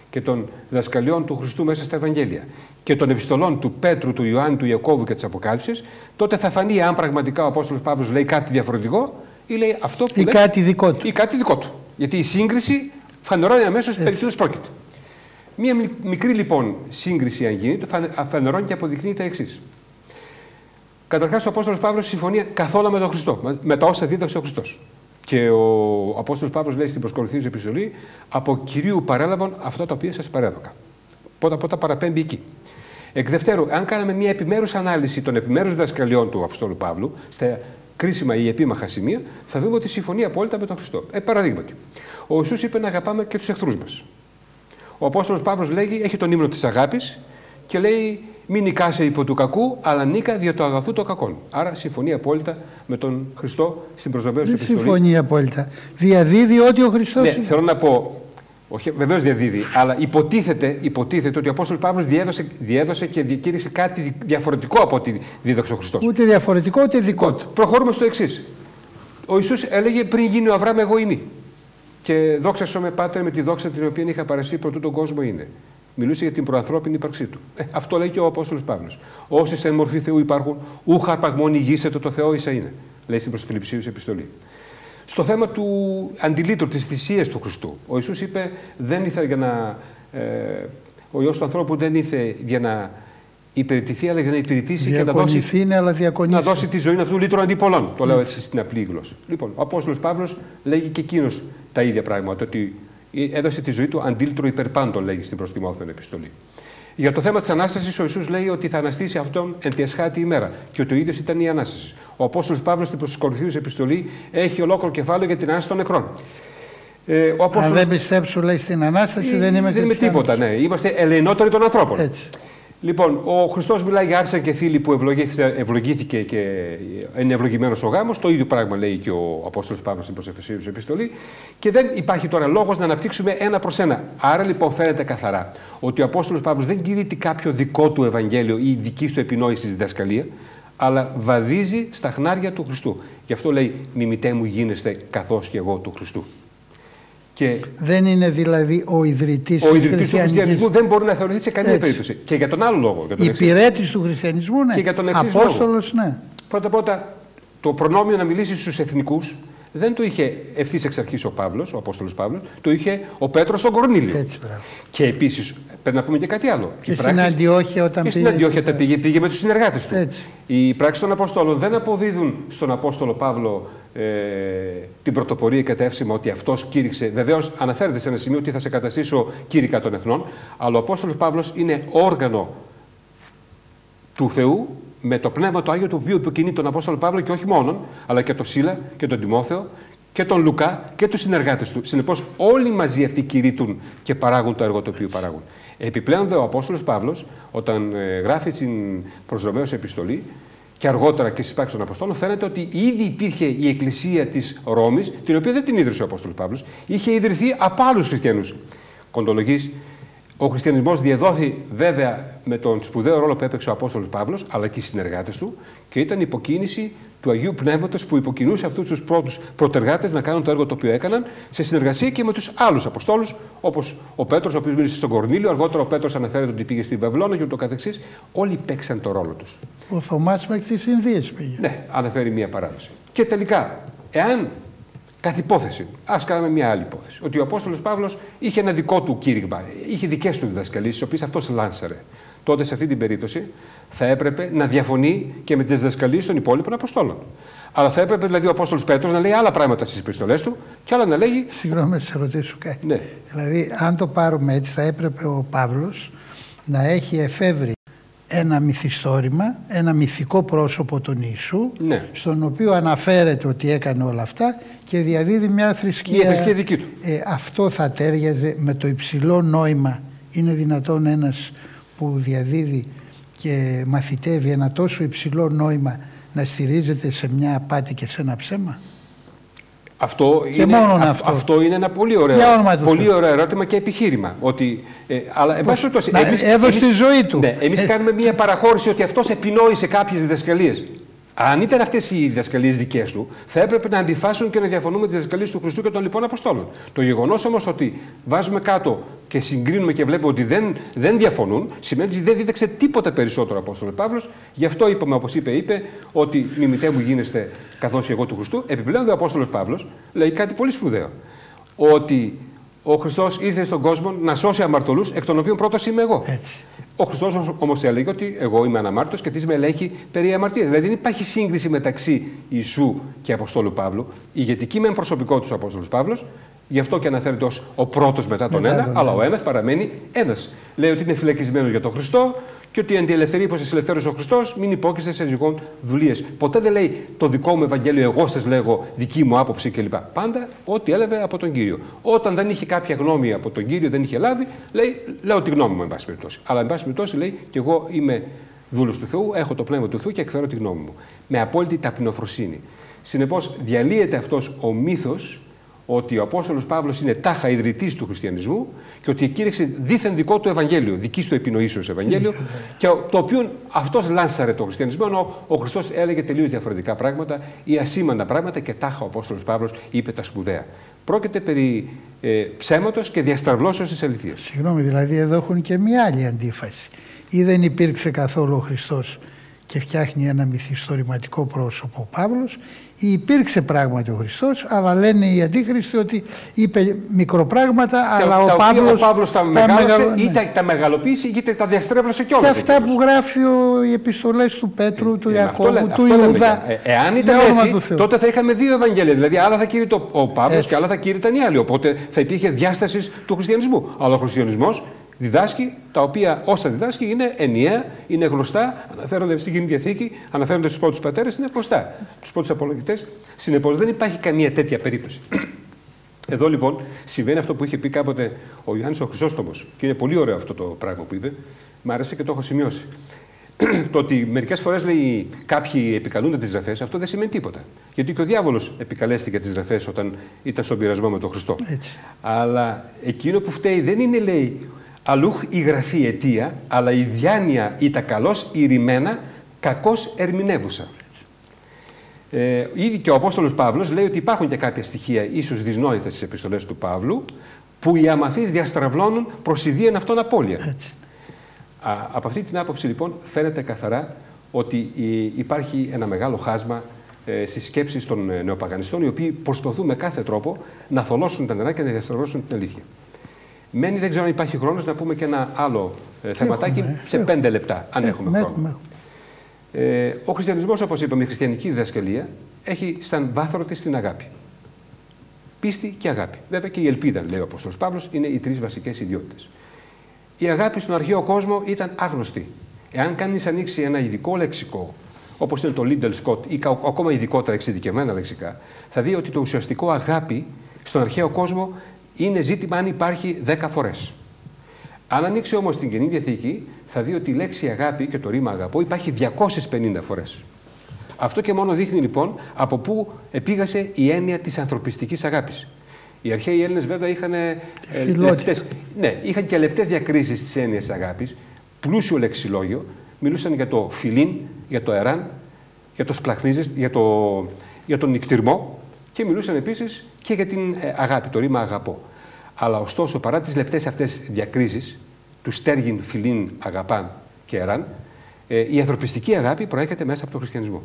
και των διδασκαλιών του Χριστού μέσα στα Ευαγγέλια και των επιστολών του Πέτρου, του Ιωάννη, του Ιακώβου και της Αποκάλυψης, τότε θα φανεί αν πραγματικά ο Απόστολος Παύλος λέει κάτι διαφορετικό ή λέει αυτό που λέει. Κάτι δικό του. Ή κάτι δικό του. Γιατί η σύγκριση φανερώνει αμέσως περί τίνος πρόκειται. Μία μικρή λοιπόν σύγκριση, αν γίνεται, φανερώνει και αποδεικνύει τα εξής. Καταρχάς, ο Απόστολος Παύλος συμφωνεί καθόλου με τον Χριστό, με τα όσα δίδαξε ο Χριστός. Και ο Απόστολος Παύλος λέει στην προσκορυφθήσα επιστολή: από Κυρίου παρέλαβαν αυτά τα οποία σας παρέδωκα. Πρώτα παραπέμπει εκεί. Εκ δευτέρου, αν κάναμε μια επιμέρους ανάλυση των επιμέρους διδασκαλιών του Αποστόλου Παύλου, στα κρίσιμα ή επίμαχα σημεία, θα δούμε ότι συμφωνεί απόλυτα με τον Χριστό. Παραδείγματι, ο Ιησούς είπε να αγαπάμε και τους εχθρούς μας. Ο Απόστολος Παύλος λέγει, έχει τον ύμνο της αγάπης και λέει: μην νικάσαι υπό του κακού, αλλά νίκα δια του αγαθού το κακόν. Άρα συμφωνεί απόλυτα με τον Χριστό στην προσβεβαίωση της επιστολής. Συμφωνεί απόλυτα. Διαδίδει ότι ο Χριστός. Ναι, θέλω να πω, όχι, βεβαίως διαδίδει, αλλά υποτίθεται ότι ο Απόστολος Παύλος διέδωσε και διακήρυσε κάτι διαφορετικό από ό,τι δίδαξε ο Χριστός. Ούτε διαφορετικό, ούτε δικό του. Προχωρούμε στο εξής. Ο Ιησούς έλεγε: πριν γίνει ο Αβραάμ, εγώ είμαι. Και δόξα σου με Πάτερ με τη δόξα την οποία είχα παρασύ προτού τον κόσμο είναι. Μιλούσε για την προανθρώπινη ύπαρξή του. Αυτό λέει και ο Απόστολος Παύλος. Όσοι εν μορφή Θεού υπάρχουν, ούχα αρπαγμόν ηγήσετε το Θεό ίσα είναι. Λέει στην προς Φιλιππισίους επιστολή. Στο θέμα του αντιλήτρου, της θυσίας του Χριστού, ο Ιησούς είπε: δεν ήρθε για να. Ο Υιός του ανθρώπου δεν ήρθε για να υπηρετηθεί, αλλά για να υπηρετήσει και να δώσει τη ζωή αυτού λύτρων αντί πολλών. Το λέω έτσι στην απλή γλώσσα. Λοιπόν, ο Απόστολος Παύλος λέγει και εκείνος τα ίδια πράγματα. Ότι έδωσε τη ζωή του αντίλητρο υπερπάντων, λέγει στην προς Τιμόθεον επιστολή. Για το θέμα της Ανάστασης, ο Ιησούς λέει ότι θα αναστήσει αυτόν εν τη εσχάτη ημέρα και ότι ο ίδιος ήταν η Ανάσταση. Ο Απόστολος Παύλος στην προς Κορινθίους επιστολή έχει ολόκληρο κεφάλαιο για την Ανάσταση των νεκρών. Αν δεν πιστέψω, λέει, στην Ανάσταση, δεν είμαι τίποτα. Ναι. Είμαστε ελεηνότεροι των ανθρώπων. Έτσι. Λοιπόν, ο Χριστός μιλάει για άρσα και θήλη που ευλογήθηκε και είναι ευλογημένος ο γάμος. Το ίδιο πράγμα λέει και ο Απόστολος Παύλος στην προς Εφεσίους επιστολή. Και δεν υπάρχει τώρα λόγος να αναπτύξουμε ένα προς ένα. Άρα λοιπόν φαίνεται καθαρά ότι ο Απόστολος Παύλος δεν κηρύττει κάποιο δικό του Ευαγγέλιο ή δική του επινόηση στη διδασκαλία, αλλά βαδίζει στα χνάρια του Χριστού. Γι' αυτό λέει: μιμητέ μου γίνεστε καθώς και εγώ του Χριστού. Και δεν είναι δηλαδή ο ιδρυτής του χριστιανισμού, δεν μπορεί να θεωρηθεί σε καμία περίπτωση. Και για τον άλλο λόγο. Υπηρέτης του χριστιανισμού, ναι. Και για τον εξής Απόστολος, λόγο. Ναι. Πρώτα, το προνόμιο να μιλήσει στους εθνικούς δεν το είχε ευθύς εξ αρχής ο Παύλος, ο Απόστολος Παύλος, το είχε ο Πέτρος στον Κορνήλιο. Έτσι, και επίσης, πρέπει να πούμε και κάτι άλλο. Και στην Αντιόχεια, όταν πήγε. Στην Αντιόχεια πήγε με τους συνεργάτες του. Έτσι. Οι πράξεις των Αποστόλων δεν αποδίδουν στον Απόστολο Παύλο την πρωτοπορία και τα εύσημα ότι αυτός κήρυξε. Βεβαίως, αναφέρεται σε ένα σημείο ότι θα σε καταστήσω κήρυκα των εθνών, αλλά ο Απόστολος Παύλος είναι όργανο του Θεού με το Πνεύμα το Άγιο, το οποίο υποκινεί τον Απόστολο Παύλο και όχι μόνον, αλλά και τον Σίλα και τον Τιμόθεο και τον Λουκά και τους συνεργάτες του. Συνεπώς, όλοι μαζί αυτοί κηρύττουν και παράγουν το έργο το οποίο παράγουν. Επιπλέον, ο Απόστολος Παύλος, όταν γράφει την προς Ρωμαίους επιστολή και αργότερα και στις πράξεις των Αποστόλων, φαίνεται ότι ήδη υπήρχε η Εκκλησία της Ρώμης, την οποία δεν την ίδρυσε ο Απόστολος Παύλος, είχε ιδρυθεί από άλλους χριστιανούς. Κοντολογής. Ο χριστιανισμός διαδόθη βέβαια με τον σπουδαίο ρόλο που έπαιξε ο Απόστολος Παύλος, αλλά και οι συνεργάτες του, και ήταν υποκίνηση του Αγίου Πνεύματος που υποκινούσε αυτούς τους πρώτους πρωτεργάτες να κάνουν το έργο το οποίο έκαναν, σε συνεργασία και με τους άλλους Αποστόλους, όπως ο Πέτρος, ο οποίος μίλησε στον Κορνήλιο, αργότερα ο Πέτρος αναφέρεται ότι πήγε στη Βαβυλώνα και ούτω καθεξής. Όλοι παίξαν το ρόλο τους. Ο Θωμάς μέχρι τις Ινδίες πήγε. Ναι, αναφέρει μία παράδοση. Και τελικά, εάν καθ' υπόθεση, ας κάνουμε μια άλλη υπόθεση, ότι ο Απόστολος Παύλος είχε ένα δικό του κήρυγμα, είχε δικές του διδασκαλίες, τις οποίες αυτός λάνσαρε. τότε σε αυτή την περίπτωση θα έπρεπε να διαφωνεί και με τις διδασκαλίες των υπόλοιπων Αποστόλων. Αλλά θα έπρεπε δηλαδή ο Απόστολος Πέτρος να λέει άλλα πράγματα στις επιστολές του και άλλα να λέγει. Συγγνώμη να σε ρωτήσω κάτι. Ναι. Δηλαδή, αν το πάρουμε έτσι, θα έπρεπε ο Παύλος να έχει εφεύρει ένα μυθιστόρημα, ένα μυθικό πρόσωπο τον Ιησού, ναι, στον οποίο αναφέρεται ότι έκανε όλα αυτά και διαδίδει μια θρησκεία. Μια θρησκεία δική του. Αυτό θα τέριαζε με το υψηλό νόημα. Είναι δυνατόν ένας που διαδίδει και μαθητεύει ένα τόσο υψηλό νόημα να στηρίζεται σε μια απάτη και σε ένα ψέμα? Αυτό είναι ένα πολύ ωραίο ερώτημα και επιχείρημα. Ότι, αλλά, εν πάση περιπτώσει, έδωσε τη ζωή του. Ναι, εμείς κάνουμε μια παραχώρηση ότι αυτός επινόησε κάποιες διδασκαλίες. Αν ήταν αυτές οι διδασκαλίες δικές του, θα έπρεπε να αντιφάσουν και να διαφωνούμε τις διδασκαλίες του Χριστού και των λοιπών Αποστόλων. Το γεγονός όμως ότι βάζουμε κάτω και συγκρίνουμε και βλέπουμε ότι δεν διαφωνούν, σημαίνει ότι δεν δίδαξε τίποτα περισσότερο ο Απόστολος Παύλος. Γι' αυτό είπαμε, όπως είπε, ότι μιμητέ μου γίνεστε καθώς εγώ του Χριστού. Επιπλέον, ο Απόστολος Παύλος λέει κάτι πολύ σπουδαίο. Ότι ο Χριστός ήρθε στον κόσμο να σώσει αμαρτωλούς, εκ των οποίων πρώτος είμαι εγώ. Έτσι. Ο Χριστός όμως έλεγε ότι εγώ είμαι αναμάρτητος και τι με ελέγχει περί αμαρτίας. Δηλαδή δεν υπάρχει σύγκριση μεταξύ Ιησού και Αποστόλου Παύλου. Ηγετική μεν προσωπικότητα του Απόστολος Παύλος, γι' αυτό και αναφέρεται ως ο πρώτος μετά τον ένα, αλλά ο ένας παραμένει ένας. Λέει ότι είναι φυλακισμένος για τον Χριστό και ότι αντιελευθερεί πως σας ελευθέρωσε ο Χριστός, μην υπόκειστε σε ζυγών δουλείες. Ποτέ δεν λέει το δικό μου Ευαγγέλιο, εγώ σας λέγω, δική μου άποψη κλπ. Πάντα ό,τι έλαβε από τον Κύριο. Όταν δεν είχε κάποια γνώμη από τον Κύριο, δεν είχε λάβει, λέει, λέω τη γνώμη μου, εν πάση περιπτώσει. Αλλά εν πάση περιπτώσει λέει, και εγώ είμαι δούλος του Θεού, έχω το πνεύμα του Θεού και εκφέρω τη γνώμη μου. Με απόλυτη ταπεινοφροσύνη. Συνεπώς, διαλύεται αυτός ο μύθος ότι ο Απόστολος Παύλος είναι τάχα ιδρυτής του χριστιανισμού και ότι εκήρυξε δίθεν δικό του Ευαγγέλιο, δικής του επινοήσεως Ευαγγέλιο, και το οποίο αυτός λάνσαρε το χριστιανισμό, ενώ ο Χριστός έλεγε τελείως διαφορετικά πράγματα ή ασήμαντα πράγματα και τάχα ο Απόστολος Παύλος είπε τα σπουδαία. Πρόκειται περί ψέματος και διαστραβλώσεως της αληθείας. Συγγνώμη, δηλαδή εδώ έχουν και μια άλλη αντίφαση. Ή δεν υπήρξε καθόλου ο Χριστός και φτιάχνει ένα μυθιστορηματικό πρόσωπο ο Παύλος, ή υπήρξε πράγματι ο Χριστός, αλλά λένε οι αντίχριστοι ότι είπε μικροπράγματα, αλλά ο Παύλος τα μεγάλωσε, είτε τα μεγαλοποίησε, είτε τα διαστρέβλωσε κιόλας. Και αυτά που γράφει οι επιστολές του Πέτρου, του Ιακώβου, του Ιούδα. Εάν ήταν έτσι, τότε θα είχαμε δύο Ευαγγέλια. Δηλαδή, άλλα θα κήρυταν ο Παύλος και άλλα θα κήρυταν οι άλλοι. Οπότε θα υπήρχε διάσταση του χριστιανισμού. Αλλά ο χριστιανισμός διδάσκει τα οποία όσα διδάσκει είναι ενιαία, είναι γνωστά, αναφέρονται στην Καινή Διαθήκη, αναφέρονται στους πρώτους πατέρες, είναι γνωστά, στους πρώτους απολογητές. Συνεπώς δεν υπάρχει καμία τέτοια περίπτωση. Εδώ λοιπόν συμβαίνει αυτό που είχε πει κάποτε ο Ιωάννης ο Χρυσόστομος, και είναι πολύ ωραίο αυτό το πράγμα που είπε, μου άρεσε και το έχω σημειώσει. Το ότι μερικές φορές λέει κάποιοι επικαλούνται τις γραφές, αυτό δεν σημαίνει τίποτα. Γιατί και ο διάβολος επικαλέστηκε τις γραφές όταν ήταν στον πειρασμό με τον Χριστό. Έτσι. Αλλά εκείνο που φταίει δεν είναι, λέει, αλλούχ η γραφή αιτία, αλλά η διάνοια ή τα καλώς ηρημένα, κακώς ερμηνεύουσα. Ήδη και ο Απόστολος Παύλος λέει ότι υπάρχουν και κάποια στοιχεία ίσως δυσνόητα στις επιστολές του Παύλου, που οι αμαθείς διαστραβλώνουν προς ιδίαν αυτόν απώλεια. Από αυτή την άποψη λοιπόν φαίνεται καθαρά ότι υπάρχει ένα μεγάλο χάσμα στις σκέψεις των νεοπαγανιστών, οι οποίοι προσπαθούν με κάθε τρόπο να θολώσουν τα νερά και να διαστραβλώσουν την αλήθεια. Μένει, δεν ξέρω αν υπάρχει χρόνος, να πούμε και ένα άλλο θεματάκι σε 5 λεπτά, αν έχουμε χρόνο. Ο χριστιανισμός, όπως είπαμε, η χριστιανική διδασκαλία έχει σαν βάθρο της την αγάπη. Πίστη και αγάπη. Βέβαια και η ελπίδα, λέει ο Απόστολος Παύλος, είναι οι τρεις βασικές ιδιότητες. Η αγάπη στον αρχαίο κόσμο ήταν άγνωστη. Εάν κανείς ανοίξει ένα ειδικό λεξικό, όπως είναι το Liddell Scott ή ακόμα ειδικότερα εξειδικευμένα λεξικά, θα δει ότι το ουσιαστικό αγάπη στον αρχαίο κόσμο είναι ζήτημα αν υπάρχει 10 φορές. Αν ανοίξει όμως την Καινή Διαθήκη, θα δει ότι η λέξη αγάπη και το ρήμα αγαπώ υπάρχει 250 φορές. Αυτό και μόνο δείχνει λοιπόν από πού επήγασε η έννοια της ανθρωπιστικής αγάπης. Οι αρχαίοι Έλληνες βέβαια είχαν και λεπτές διακρίσεις της έννοιας της αγάπης, πλούσιο λεξιλόγιο, μιλούσαν για το φιλίν, για το εράν, για το σπλαχνίζεστ, για τον νικτυρμό και μιλούσαν επίσης και για την αγάπη, το ρήμα αγαπώ. Αλλά ωστόσο, παρά τις λεπτές αυτές διακρίσεις, του στέργιν, φιλίν, αγαπάν και εράν, η ανθρωπιστική αγάπη προέρχεται μέσα από τον χριστιανισμό.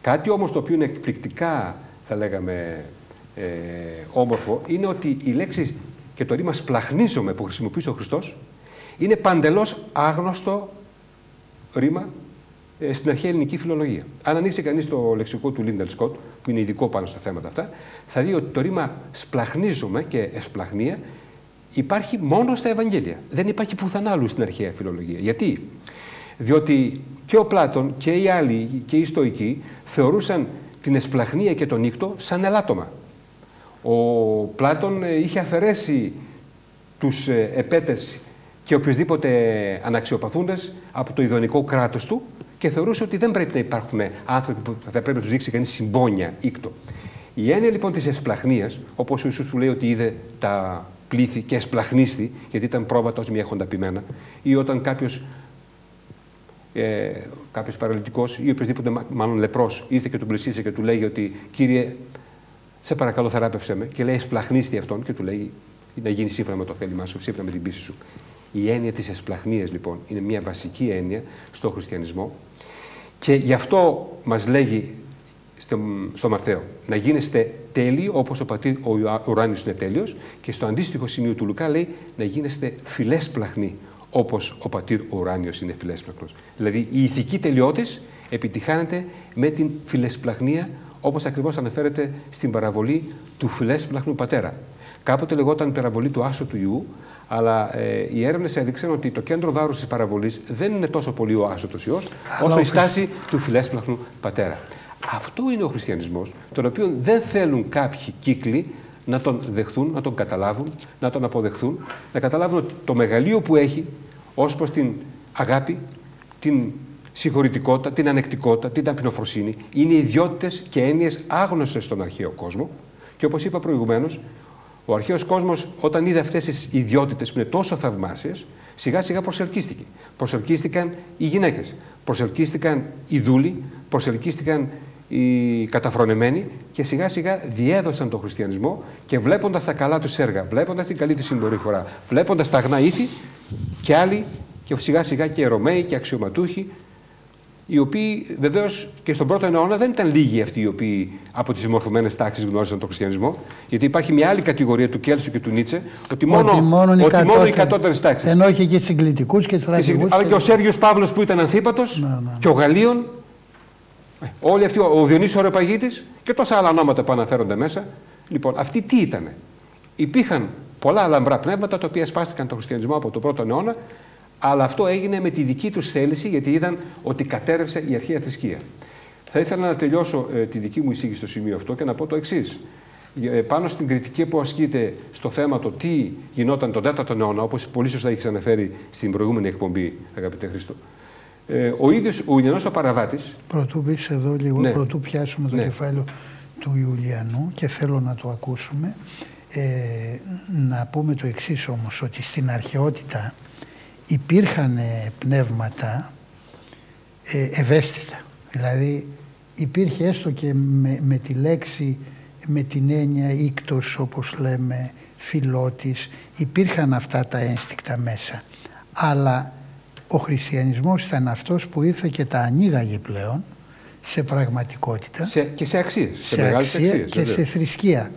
Κάτι όμως το οποίο είναι εκπληκτικά, θα λέγαμε, όμορφο, είναι ότι η λέξη και το ρήμα σπλαχνίζομαι που χρησιμοποιεί ο Χριστός είναι παντελώς άγνωστο ρήμα στην αρχαία ελληνική φιλολογία. Αν ανοίξει κανείς το λεξικό του Λίντελ Σκοτ, που είναι ειδικό πάνω στα θέματα αυτά, θα δει ότι το ρήμα σπλαχνίζομαι και εσπλαχνία υπάρχει μόνο στα Ευαγγέλια. Δεν υπάρχει πουθενά άλλου στην αρχαία φιλολογία. Γιατί? Διότι και ο Πλάτων και οι άλλοι και οι Στοικοί θεωρούσαν την εσπλαχνία και τον νύκτο σαν ελάττωμα. Ο Πλάτων είχε αφαιρέσει τους επέτες και οποιοσδήποτε αναξιοπαθούντες από το ιδονικό κράτος του και θεωρούσε ότι δεν πρέπει να υπάρχουν άνθρωποι που θα πρέπει να τους δείξει κανείς συμπόνια, ήκτο. Η έννοια λοιπόν της εσπλαχνίας, όπως ο Ιησούς του λέει ότι είδε τα πλήθη και εσπλαχνίστη, γιατί ήταν πρόβατα ως μη έχοντα ποιμένα, ή όταν κάποιος παραλυτικός ή οποιοδήποτε μάλλον λεπρός ήρθε και τον πλησίασε και του λέγει ότι «Κύριε, σε παρακαλώ θεράπευσέ με», και λέει «Εσπλαχνίστη αυτόν», και του λέει «Να γίνει σύμφωνα με το θέλημά σου, σύμφωνα με την πίστη σου». Η έννοια της εσπλαχνίας λοιπόν είναι μια βασική έννοια στο χριστιανισμό και γι' αυτό μας λέγει στο Μαρθαίο να γίνεστε τέλειοι όπως ο πατήρ ο ουράνιος είναι τέλειος, και στο αντίστοιχο σημείο του Λουκά λέει να γίνεστε φιλέσπλαχνοι όπως ο πατήρ ο ουράνιος είναι φιλέσπλαχνος. Δηλαδή η ηθική τελειότης επιτυχάνεται με την φιλεσπλαχνία, όπως ακριβώς αναφέρεται στην παραβολή του φιλέσπλαχνου πατέρα. Κάποτε λεγόταν παραβολή του άσωτου Ιού, αλλά οι έρευνες έδειξαν ότι το κέντρο βάρους της παραβολής δεν είναι τόσο πολύ ο άσωτος Υιός, όσο η στάση του φιλέσπλαχνου πατέρα. Αυτό είναι ο χριστιανισμός, τον οποίο δεν θέλουν κάποιοι κύκλοι να τον δεχθούν, να τον καταλάβουν, να τον αποδεχθούν, να καταλάβουν ότι το μεγαλείο που έχει ως προς την αγάπη, την συγχωρητικότητα, την ανεκτικότητα, την ταπεινοφροσύνη, είναι ιδιότητες και έννοιες άγνωστες στον αρχαίο κόσμο. Και όπως είπα προηγουμένως, ο αρχαίος κόσμος, όταν είδε αυτές τις ιδιότητες που είναι τόσο θαυμάσιες, σιγά σιγά προσελκύστηκε. Προσελκύστηκαν οι γυναίκες, προσελκύστηκαν οι δούλοι, προσελκύστηκαν οι καταφρονεμένοι και σιγά σιγά διέδωσαν τον χριστιανισμό και βλέποντας τα καλά τους έργα, βλέποντας την καλή τους συμπεριφορά, βλέποντας τα αγνά ήθη και άλλοι, και σιγά σιγά και Ρωμαίοι και αξιωματούχοι, οι οποίοι βεβαίως και στον πρώτο αιώνα δεν ήταν λίγοι αυτοί οι οποίοι από τις μορφωμένες τάξεις γνώριζαν τον χριστιανισμό, γιατί υπάρχει μια άλλη κατηγορία του Κέλσου και του Νίτσε, ότι μόνο οι κατώτερες τάξεις. Ενώ είχε και συγκλητικούς και στρατηγούς. Αλλά και ο Σέργιος Παύλος που ήταν Ανθίπατος, και ο Γαλίων, όλοι αυτοί, ο Διονύσης ο Αreopagitης και τόσα άλλα ονόματα που αναφέρονται μέσα. Λοιπόν, αυτοί τι ήτανε? Υπήρχαν πολλά λαμπρά πνεύματα τα οποία σπάστηκαν τον χριστιανισμό από τον πρώτο αιώνα, αλλά αυτό έγινε με τη δική τους θέληση, γιατί είδαν ότι κατέρευσε η αρχαία θρησκεία. Θα ήθελα να τελειώσω τη δική μου εισήγηση στο σημείο αυτό και να πω το εξής. Πάνω στην κριτική που ασκείται στο θέμα το τι γινόταν τον 4ο αιώνα, όπως πολύ σωστά έχεις αναφέρει στην προηγούμενη εκπομπή, αγαπητέ Χρήστο, ο ίδιος ο Ιουλιανός ο Παραβάτης. Πρωτού μπεις εδώ λίγο, ναι, πρωτού πιάσουμε το κεφάλαιο του Ιουλιανού και θέλω να το ακούσουμε, να πούμε το εξής όμως, ότι στην αρχαιότητα υπήρχαν πνεύματα ευαίσθητα. Δηλαδή υπήρχε έστω και με τη λέξη, με την έννοια ήκτος όπως λέμε, φιλότης, υπήρχαν αυτά τα ένστικτα μέσα. Αλλά ο χριστιανισμός ήταν αυτός που ήρθε και τα ανοίγαγε πλέον σε πραγματικότητα. Και σε αξίες. Σε αξία και σε θρησκεία.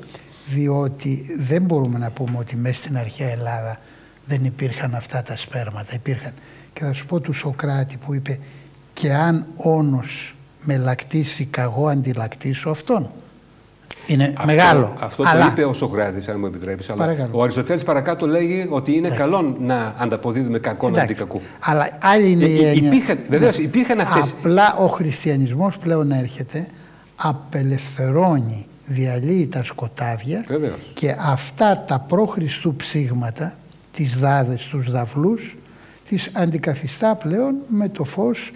Διότι δεν μπορούμε να πούμε ότι μέσα στην αρχαία Ελλάδα δεν υπήρχαν αυτά τα σπέρματα. Υπήρχαν. Και θα σου πω του Σοκράτη που είπε «Και αν όνος με λακτήσει καγώ αντιλακτήσω αυτόν». Είναι μεγάλο. Αυτό το είπε ο Σοκράτης, αν μου επιτρέπεις. Αλλά ο Αριστοτέλης παρακάτω λέγει ότι είναι καλό να ανταποδίδουμε κακόν αντί κακού. Αλλά άλλη είναι η έννοια. Βεβαίως, υπήρχαν αυτές. Απλά ο χριστιανισμός πλέον έρχεται, απελευθερώνει, διαλύει τα σκοτάδια. Βεβαίως. Και αυτά τα προ-Χριστού ψήγματα, τις δάδες, τους δαυλούς, τις αντικαθιστά πλέον με το φως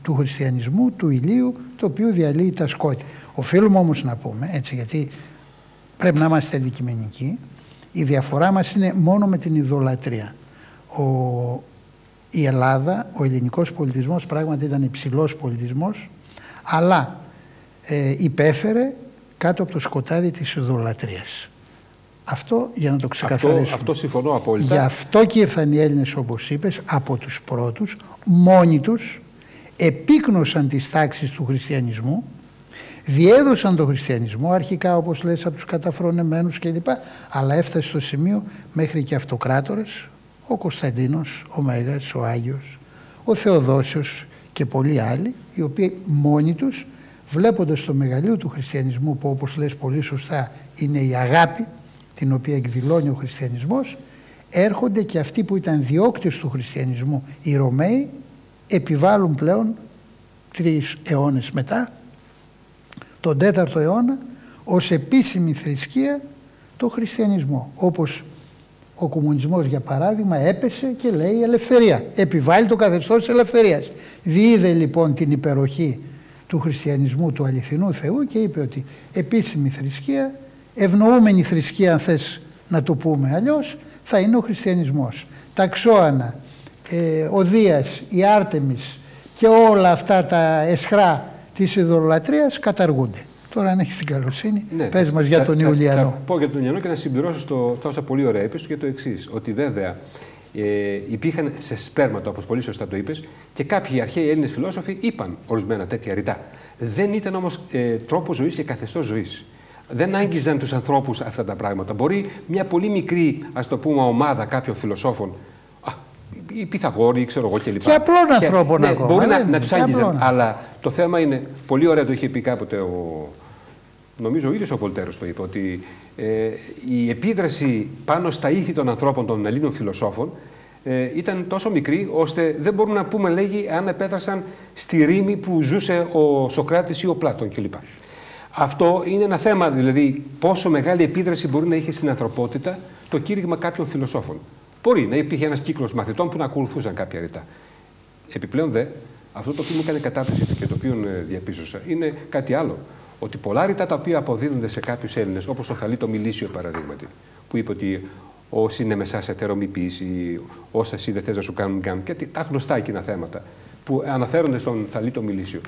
του χριστιανισμού, του ηλίου, το οποίο διαλύει τα σκότη. Οφείλουμε όμως να πούμε, έτσι, γιατί πρέπει να είμαστε αντικειμενικοί, η διαφορά μας είναι μόνο με την ειδωλατρία. Η Ελλάδα, ο ελληνικός πολιτισμός πράγματι ήταν υψηλός πολιτισμός, αλλά υπέφερε κάτω από το σκοτάδι της ειδωλατρίας. Αυτό για να το ξεκαθαρίσουμε. Αυτό συμφωνώ απόλυτα. Γι' αυτό και ήρθαν οι Έλληνες, όπως είπες, από τους πρώτους, μόνοι τους, επίκνωσαν τις τάξεις του χριστιανισμού, διέδωσαν τον χριστιανισμό, αρχικά όπως λες από τους καταφρονεμένους κλπ. Αλλά έφτασε στο σημείο μέχρι και αυτοκράτορες, ο Κωνσταντίνος, ο Μέγας, ο Άγιος, ο Θεοδόσιος και πολλοί άλλοι, οι οποίοι μόνοι τους, βλέποντας το μεγαλείο του χριστιανισμού, που όπως λες πολύ σωστά είναι η αγάπη την οποία εκδηλώνει ο χριστιανισμός, έρχονται και αυτοί που ήταν διώκτες του χριστιανισμού, οι Ρωμαίοι, επιβάλλουν πλέον 3 αιώνες μετά, τον 4ο αιώνα, ως επίσημη θρησκεία το χριστιανισμό. Όπως ο κομμουνισμός, για παράδειγμα, έπεσε και λέει ελευθερία. Επιβάλλει το καθεστώς της ελευθερίας. Διείδε λοιπόν την υπεροχή του χριστιανισμού, του αληθινού Θεού, και είπε ότι επίσημη θρησκεία, ευνοούμενη θρησκεία, αν θες να το πούμε αλλιώς, θα είναι ο χριστιανισμός. Τα Ξώανα, ο Δίας, η Άρτεμις και όλα αυτά τα εσχρά της ειδωλολατρίας καταργούνται. Τώρα, αν έχεις την καλοσύνη, πες μας για τον Ιουλιανό. Θα πω για τον Ιουλιανό και να συμπληρώσω τόσα πολύ ωραία είπες και το εξής, ότι βέβαια υπήρχαν σε σπέρματα, όπως πολύ σωστά το είπες, και κάποιοι αρχαίοι Έλληνες φιλόσοφοι είπαν ορισμένα τέτοια ρητά. Δεν ήταν όμως τρόπο ζωής και καθεστώς ζωής. Δεν άγγιζαν τους ανθρώπους αυτά τα πράγματα. Μπορεί μια πολύ μικρή, ας το πούμε, ομάδα κάποιων φιλοσόφων, οι Πυθαγόροι, ξέρω εγώ κλπ. Και απλών ανθρώπων ακόμα. Μπορεί να τους άγγιζαν. Αλλά το θέμα είναι, πολύ ωραία το είχε πει κάποτε νομίζω ο ίδιος ο Βολτέρος το είπε, ότι η επίδραση πάνω στα ήθη των ανθρώπων, των Ελλήνων φιλοσόφων, ήταν τόσο μικρή, ώστε δεν μπορούμε να πούμε, λέγει, αν επέδρασαν στη ρήμη που ζούσε ο Σωκράτης ή ο Πλάτων κλπ. Αυτό είναι ένα θέμα, δηλαδή, πόσο μεγάλη επίδραση μπορεί να είχε στην ανθρωπότητα το κήρυγμα κάποιων φιλοσόφων. Μπορεί να υπήρχε ένας κύκλος μαθητών που να ακολουθούσαν κάποια ρητά. Επιπλέον, αυτό το οποίο μου έκανε κατάπτυξη και το οποίο διαπίστωσα είναι κάτι άλλο. Ότι πολλά ρητά τα οποία αποδίδονται σε κάποιους Έλληνες, όπως το Θαλίτο Μιλήσιο παραδείγματι, που είπε ότι όσοι είναι μεσά σε θερό μη πεις, ή όσα εσύ δεν θες να σου κάνουν, κάνουν, και τα γνωστά εκείνα θέματα που αναφέρονται στον Θαλίτο Μιλήσιο.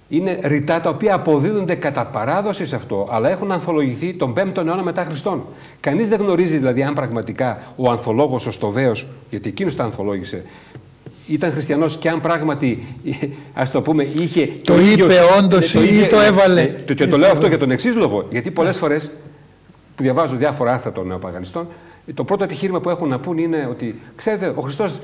Είναι ρητά τα οποία αποδίδονται κατά παράδοση σε αυτό, αλλά έχουν ανθολογηθεί τον 5ο αιώνα μετά Χριστόν. Κανείς δεν γνωρίζει δηλαδή αν πραγματικά ο ανθολόγος, ο Στοβαίος, γιατί εκείνος τα ανθολόγησε, ήταν χριστιανός και αν πράγματι, ας το πούμε, είχε... Το είπε όντως ή το έβαλε. Και το λέω αυτό για τον εξής λόγο, γιατί πολλές φορές που διαβάζω διάφορα άρθρα των νεοπαγανιστών, το πρώτο επιχείρημα που έχουν να πούν είναι ότι, ξέρετε, ο Χριστός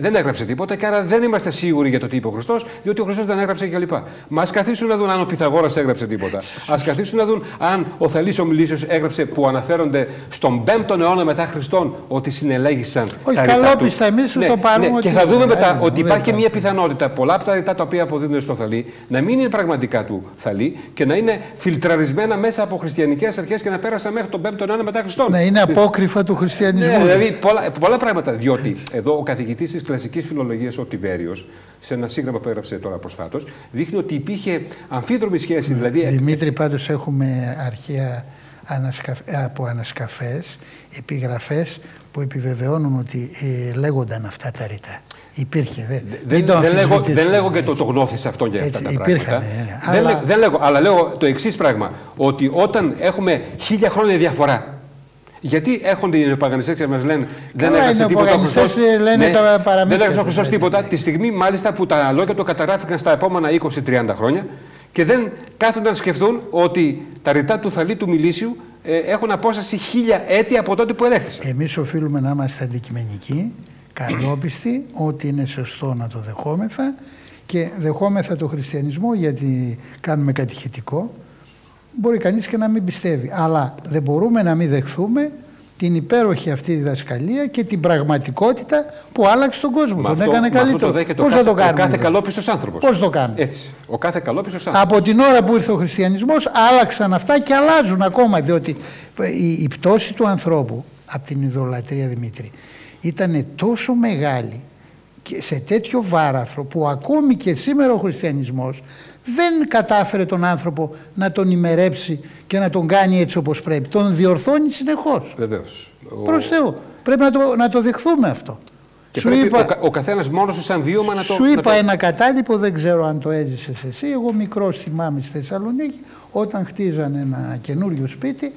δεν έγραψε τίποτα και άρα δεν είμαστε σίγουροι για το τι είπε ο Χριστός, διότι ο Χριστός δεν έγραψε κλπ. Μα ας καθίσουν να δουν αν ο Πυθαγόρας έγραψε τίποτα. Ας καθίσουν να δουν αν ο Θαλής ο Μιλήσιος έγραψε, που αναφέρονται στον 5ο αιώνα μετά Χριστόν, ότι συνελέγησαν. Όχι, καλόπιστα, εμείς το πάρουμε. Και θα δούμε μετά ότι υπάρχει και μια πιθανότητα πολλά από τα ρητά τα οποία αποδίδονται στο Θαλή να μην είναι πραγματικά του Θαλή και να είναι φιλτραρισμένα μέσα από χριστιανικές αρχές και να πέρασαν μέχρι τον 5ο αιώνα μετά Χριστόν. Να είναι απόκριφα του χριστιανισμού. Ναι, δηλαδή πολλά πράγματα. Διότι εδώ ο καθηγητής της κλασικής φιλολογίας, ο Τιβέριος, σε ένα σύγγραμμα που έγραψε τώρα προσφάτως, δείχνει ότι υπήρχε αμφίδρομη σχέση. Δηλαδή... Δημήτρη, πάντως έχουμε αρχαία από ανασκαφές, επιγραφές που επιβεβαιώνουν ότι λέγονταν αυτά τα ρητά. Υπήρχε. Δεν λέγω και το γνώθησε αυτόν για αυτά τα πράγματα. Δεν λέγω, αλλά λέω το εξής πράγμα, ότι όταν έχουμε 1000 χρόνια διαφορά, γιατί έρχονται οι νεοπαγανιστές και μας λένε δεν έγραψε τίποτα ο Χριστός. Δεν έγραψε ο Χριστός τίποτα. Τη στιγμή μάλιστα που τα λόγια του καταγράφηκαν στα επόμενα 20-30 χρόνια και δεν κάθονται να σκεφτούν ότι τα ρητά του Θαλή του Μιλήσιου έχουν απόσταση 1000 έτη από τότε που ελέγχθησαν. Εμείς οφείλουμε να είμαστε αντικειμενικοί, καλόπιστοι, ότι είναι σωστό να το δεχόμεθα και δεχόμεθα το χριστιανισμό γιατί κάνουμε κατηχητικό. Μπορεί κανείς και να μην πιστεύει, αλλά δεν μπορούμε να μην δεχθούμε την υπέροχη αυτή διδασκαλία και την πραγματικότητα που άλλαξε τον κόσμο. Τον έκανε καλύτερο. Πώς θα το κάνουμε? Ο κάθε καλόπιστος άνθρωπος. Πώς το κάνουμε? Έτσι. Ο κάθε καλόπιστος άνθρωπος. Από την ώρα που ήρθε ο χριστιανισμός άλλαξαν αυτά και αλλάζουν ακόμα, διότι η πτώση του ανθρώπου από την ειδωλατρία, Δημήτρη, ήταν τόσο μεγάλη και σε τέτοιο βάραθρο που ακόμη και σήμερα ο χριστιανισμός δεν κατάφερε τον άνθρωπο να τον ημερέψει και να τον κάνει έτσι όπως πρέπει. Τον διορθώνει συνεχώς. Βεβαίως. Προς Θεού. Πρέπει να το δεχθούμε αυτό. Και πρέπει ο καθένας μόνος του σαν βίωμα να το... Σου είπα ένα κατάλοιπο, δεν ξέρω αν το έζησες εσύ. Εγώ μικρός θυμάμαι στη Θεσσαλονίκη, όταν χτίζανε ένα καινούριο σπίτι,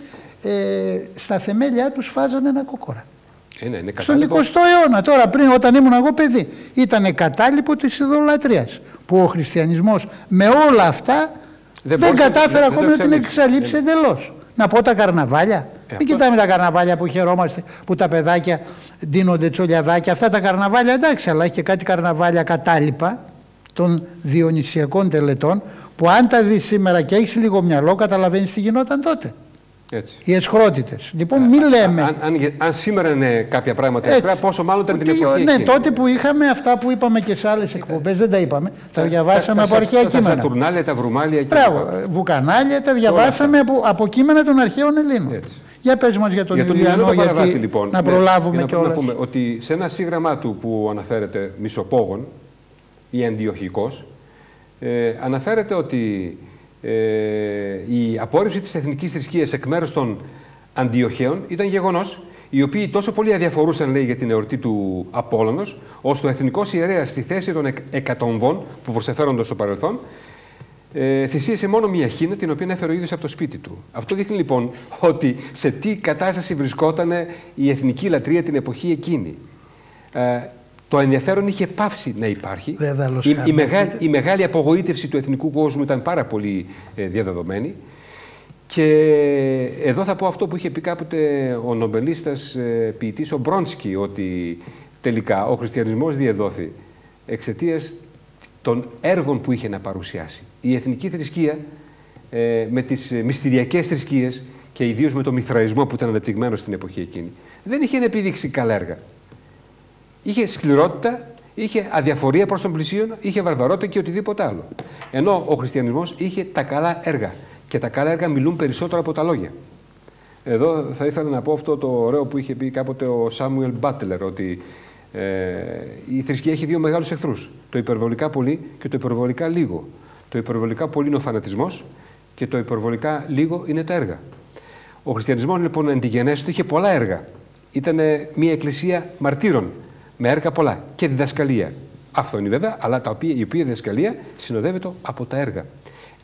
στα θεμέλια τους φάζανε ένα κόκορα. Στον 20ο αιώνα, τώρα πριν, όταν ήμουν εγώ παιδί, ήταν κατάλοιπο της ειδωλατρίας που ο χριστιανισμός με όλα αυτά δεν κατάφερε ακόμη να την εξαλείψει εντελώς. Να πω τα καρναβάλια. Μην κοιτάμε τα καρναβάλια που χαιρόμαστε, που τα παιδάκια δίνονται τσολιαδάκια. Αυτά τα καρναβάλια εντάξει, αλλά έχει και κάτι καρναβάλια κατάλοιπα των διονυσιακών τελετών, που αν τα δεις σήμερα και έχεις λίγο μυαλό, καταλαβαίνεις τι γινόταν τότε. Έτσι. Οι εσχρότητες. Λοιπόν, μην λέμε. Αν σήμερα είναι κάποια πράγματα εχθρά, πόσο μάλλον ήταν την εποχή. Ναι, τότε που είχαμε αυτά που είπαμε και σε άλλες εκπομπές, δεν τα είπαμε. Τα διαβάσαμε από αρχαία κείμενα. Τα Σατουρνάλια, τα Βρουμάλια. Μπράβο, βουκανάλια, τα διαβάσαμε από κείμενα των αρχαίων Ελλήνων. Έτσι. Για πες μας για τον Ιουλιανό, γιατί λοιπόν, να προλάβουμε κιόλας. Να πούμε ότι σε ένα σύγγραμμά του που αναφέρεται Μισοπόγων ή Αντιοχικός, αναφέρεται ότι η απόρριψη της εθνικής θρησκείας εκ μέρους των Αντιοχαίων ήταν γεγονός, οι οποίοι τόσο πολύ αδιαφορούσαν, λέει, για την εορτή του Απόλλωνος, ώστε ο εθνικός ιερέας στη θέση των εκατομβών που προσεφέρονται στο παρελθόν, θυσίασε μόνο μία χίνα, την οποία έφερε ο ίδιος από το σπίτι του. Αυτό δείχνει λοιπόν ότι σε τι κατάσταση βρισκόταν η εθνική λατρεία την εποχή εκείνη. Το ενδιαφέρον είχε πάυσει να υπάρχει. Η μεγάλη απογοήτευση του εθνικού κόσμου ήταν πάρα πολύ διαδεδομένη. Και εδώ θα πω αυτό που είχε πει κάποτε ο νομπελίστας ποιητής ο Μπρόντσκι, ότι τελικά ο χριστιανισμός διεδόθη εξαιτίας των έργων που είχε να παρουσιάσει. Η εθνική θρησκεία με τις μυστηριακές θρησκείες και ιδίως με το μηθραϊσμό που ήταν ανεπτυγμένο στην εποχή εκείνη, δεν είχε να επιδείξει καλά έργα. Είχε σκληρότητα, είχε αδιαφορία προς τον πλησίον, είχε βαρβαρότητα και οτιδήποτε άλλο. Ενώ ο χριστιανισμός είχε τα καλά έργα. Και τα καλά έργα μιλούν περισσότερο από τα λόγια. Εδώ θα ήθελα να πω αυτό το ωραίο που είχε πει κάποτε ο Σάμουελ Μπάτλερ, ότι η θρησκεία έχει δύο μεγάλους εχθρούς. Το υπερβολικά πολύ και το υπερβολικά λίγο. Το υπερβολικά πολύ είναι ο φανατισμός και το υπερβολικά λίγο είναι τα έργα. Ο χριστιανισμός λοιπόν εν τη γενέση του είχε πολλά έργα. Ήταν μια εκκλησία μαρτύρων με έργα πολλά και διδασκαλία. Αυτό είναι βέβαια, αλλά η οποία διδασκαλία συνοδεύεται από τα έργα.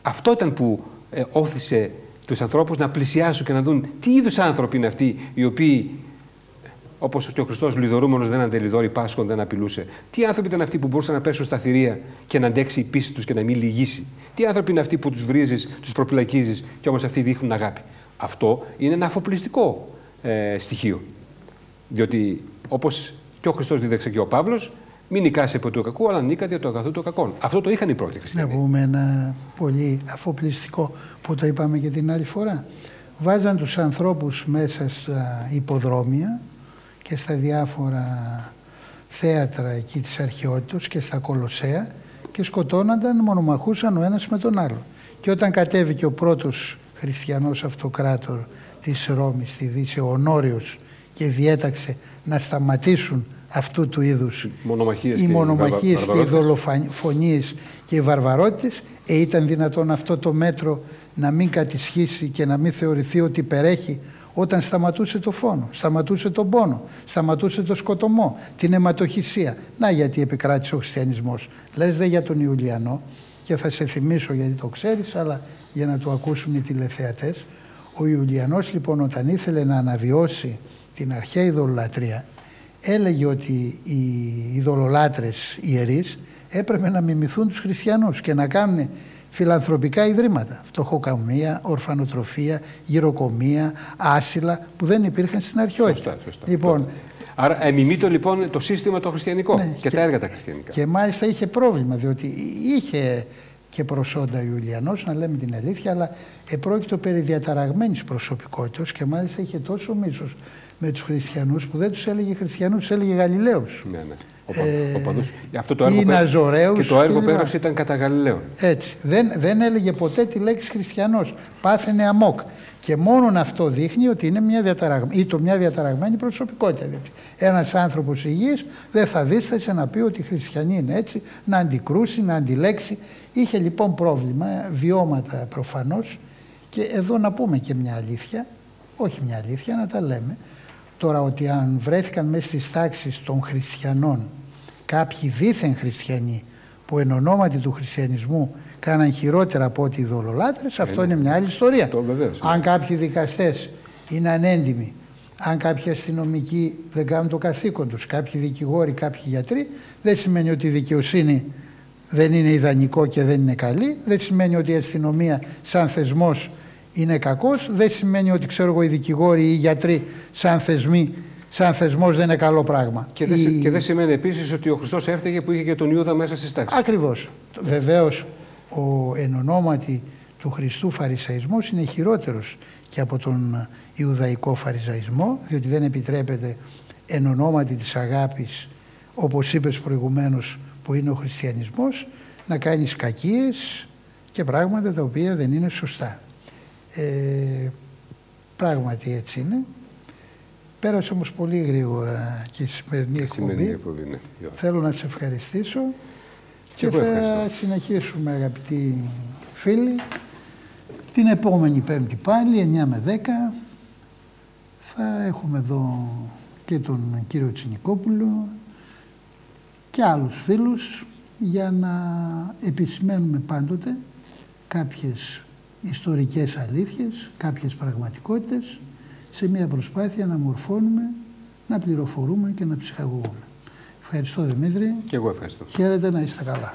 Αυτό ήταν που όθησε τους ανθρώπους να πλησιάσουν και να δουν τι είδους άνθρωποι είναι αυτοί οι οποίοι, όπως και ο Χριστός λιδωρούμενος δεν αντελιδώρει Πάσχων, δεν απειλούσε. Τι άνθρωποι ήταν αυτοί που μπορούσαν να πέσουν στα θηρία και να αντέξει η πίστη τους και να μην λυγίσει. Τι άνθρωποι είναι αυτοί που τους βρίζεις, τους προπυλακίζεις και όμως αυτοί δείχνουν αγάπη. Αυτό είναι ένα αφοπλιστικό στοιχείο. Διότι όπως και ο Χριστός δίδαξε και ο Παύλος, μην νικάσει από το κακό, αλλά νίκα δια το αγαθού του κακών. Αυτό το είχαν οι πρώτοι χριστιανοί. Να πούμε ένα πολύ αφοπλιστικό που το είπαμε και την άλλη φορά. Βάζαν τους ανθρώπους μέσα στα υποδρόμια και στα διάφορα θέατρα εκεί της αρχαιότητας και στα κολοσσέα και σκοτώνονταν, μονομαχούσαν ο ένας με τον άλλο. Και όταν κατέβηκε ο πρώτος χριστιανός αυτοκράτορ της Ρώμης στη Δύση, ο Ονόριος, και διέταξε να σταματήσουν αυτού του είδους οι μονομαχίες και οι δολοφονίες και οι βαρβαρότητες, ήταν δυνατόν αυτό το μέτρο να μην κατησχίσει και να μην θεωρηθεί ότι υπερέχει όταν σταματούσε το φόνο, σταματούσε τον πόνο, σταματούσε το σκοτωμό, την αιματοχυσία. Να γιατί επικράτησε ο χριστιανισμός. Λες δε για τον Ιουλιανό, και θα σε θυμίσω γιατί το ξέρεις, αλλά για να το ακούσουν οι τηλεθεατές. Ο Ιουλιανός λοιπόν όταν ήθελε να αναβιώσει την αρχαία ειδωλολατρία, έλεγε ότι οι ειδωλολάτρες ιερείς έπρεπε να μιμηθούν τους χριστιανούς και να κάνουν φιλανθρωπικά ιδρύματα. Φτωχοκαμεία, ορφανοτροφία, γυροκομεία, άσυλα που δεν υπήρχαν στην αρχαιότητα. Σωστά. Λοιπόν, άρα μιμείται λοιπόν το σύστημα το χριστιανικό, ναι, και τα έργα τα χριστιανικά. Και μάλιστα είχε πρόβλημα, διότι είχε και προσόντα Ιουλιανός, να λέμε την αλήθεια, αλλά επρόκειτο περί διαταραγμένης προσωπικότητας και μάλιστα είχε τόσο μίσος με τους χριστιανούς που δεν τους έλεγε χριστιανούς, τους έλεγε Γαλιλαίους. Ναι. Οπαδούς. Αυτό το έργο και το έργο πέρασε ήταν κατά Γαλιλαίων. Έτσι. Δεν έλεγε ποτέ τη λέξη χριστιανός. Πάθαινε αμόκ. Και μόνον αυτό δείχνει ότι είναι μια διαταραγμένη προσωπικότητα. Ένας άνθρωπος υγιής δεν θα δίστασε να πει ότι οι χριστιανοί είναι έτσι, να αντικρούσει, να αντιλέξει. Είχε λοιπόν πρόβλημα, βιώματα προφανώς. Και εδώ να πούμε και μια αλήθεια, όχι μια αλήθεια, να τα λέμε. Τώρα ότι αν βρέθηκαν μέσα στις τάξεις των χριστιανών κάποιοι δίθεν χριστιανοί που εν ονόματι του χριστιανισμού κάναν χειρότερα από ό,τι οι ειδωλολάτρες, αυτό είναι μια άλλη ιστορία. Αν κάποιοι δικαστές είναι ανέντιμοι, αν κάποιοι αστυνομικοί δεν κάνουν το καθήκον τους, κάποιοι δικηγόροι, κάποιοι γιατροί, δεν σημαίνει ότι η δικαιοσύνη δεν είναι ιδανικό και δεν είναι καλή, δεν σημαίνει ότι η αστυνομία σαν θεσμός είναι κακός, δεν σημαίνει ότι ξέρω εγώ οι δικηγόροι ή οι γιατροί σαν θεσμός δεν είναι καλό πράγμα. Και δεν σημαίνει επίσης ότι ο Χριστός έφταιγε που είχε και τον Ιούδα μέσα στις τάξεις. Ακριβώς. Βεβαίως ο εν ονόματι του Χριστού φαρισαϊσμός είναι χειρότερος και από τον Ιουδαϊκό φαριζαϊσμό, διότι δεν επιτρέπεται εν ονόματι της αγάπης, όπως είπες προηγουμένως που είναι ο χριστιανισμός, να κάνεις κακίες και πράγματα τα οποία δεν είναι σωστά. Πράγματι έτσι είναι. Πέρασε όμως πολύ γρήγορα και η σημερινή εκπομπή. Ναι. Θέλω να σε ευχαριστήσω και θα συνεχίσουμε, αγαπητοί φίλοι, την επόμενη Πέμπτη πάλι, 9 με 10. Θα έχουμε εδώ και τον κύριο Τσινικόπουλο και άλλους φίλους για να επισημαίνουμε πάντοτε κάποιες ιστορικές αλήθειες, κάποιες πραγματικότητες, σε μια προσπάθεια να μορφώνουμε, να πληροφορούμε και να ψυχαγωγούμε. Ευχαριστώ Δημήτρη. Και εγώ ευχαριστώ. Χαίρετε, να είστε καλά.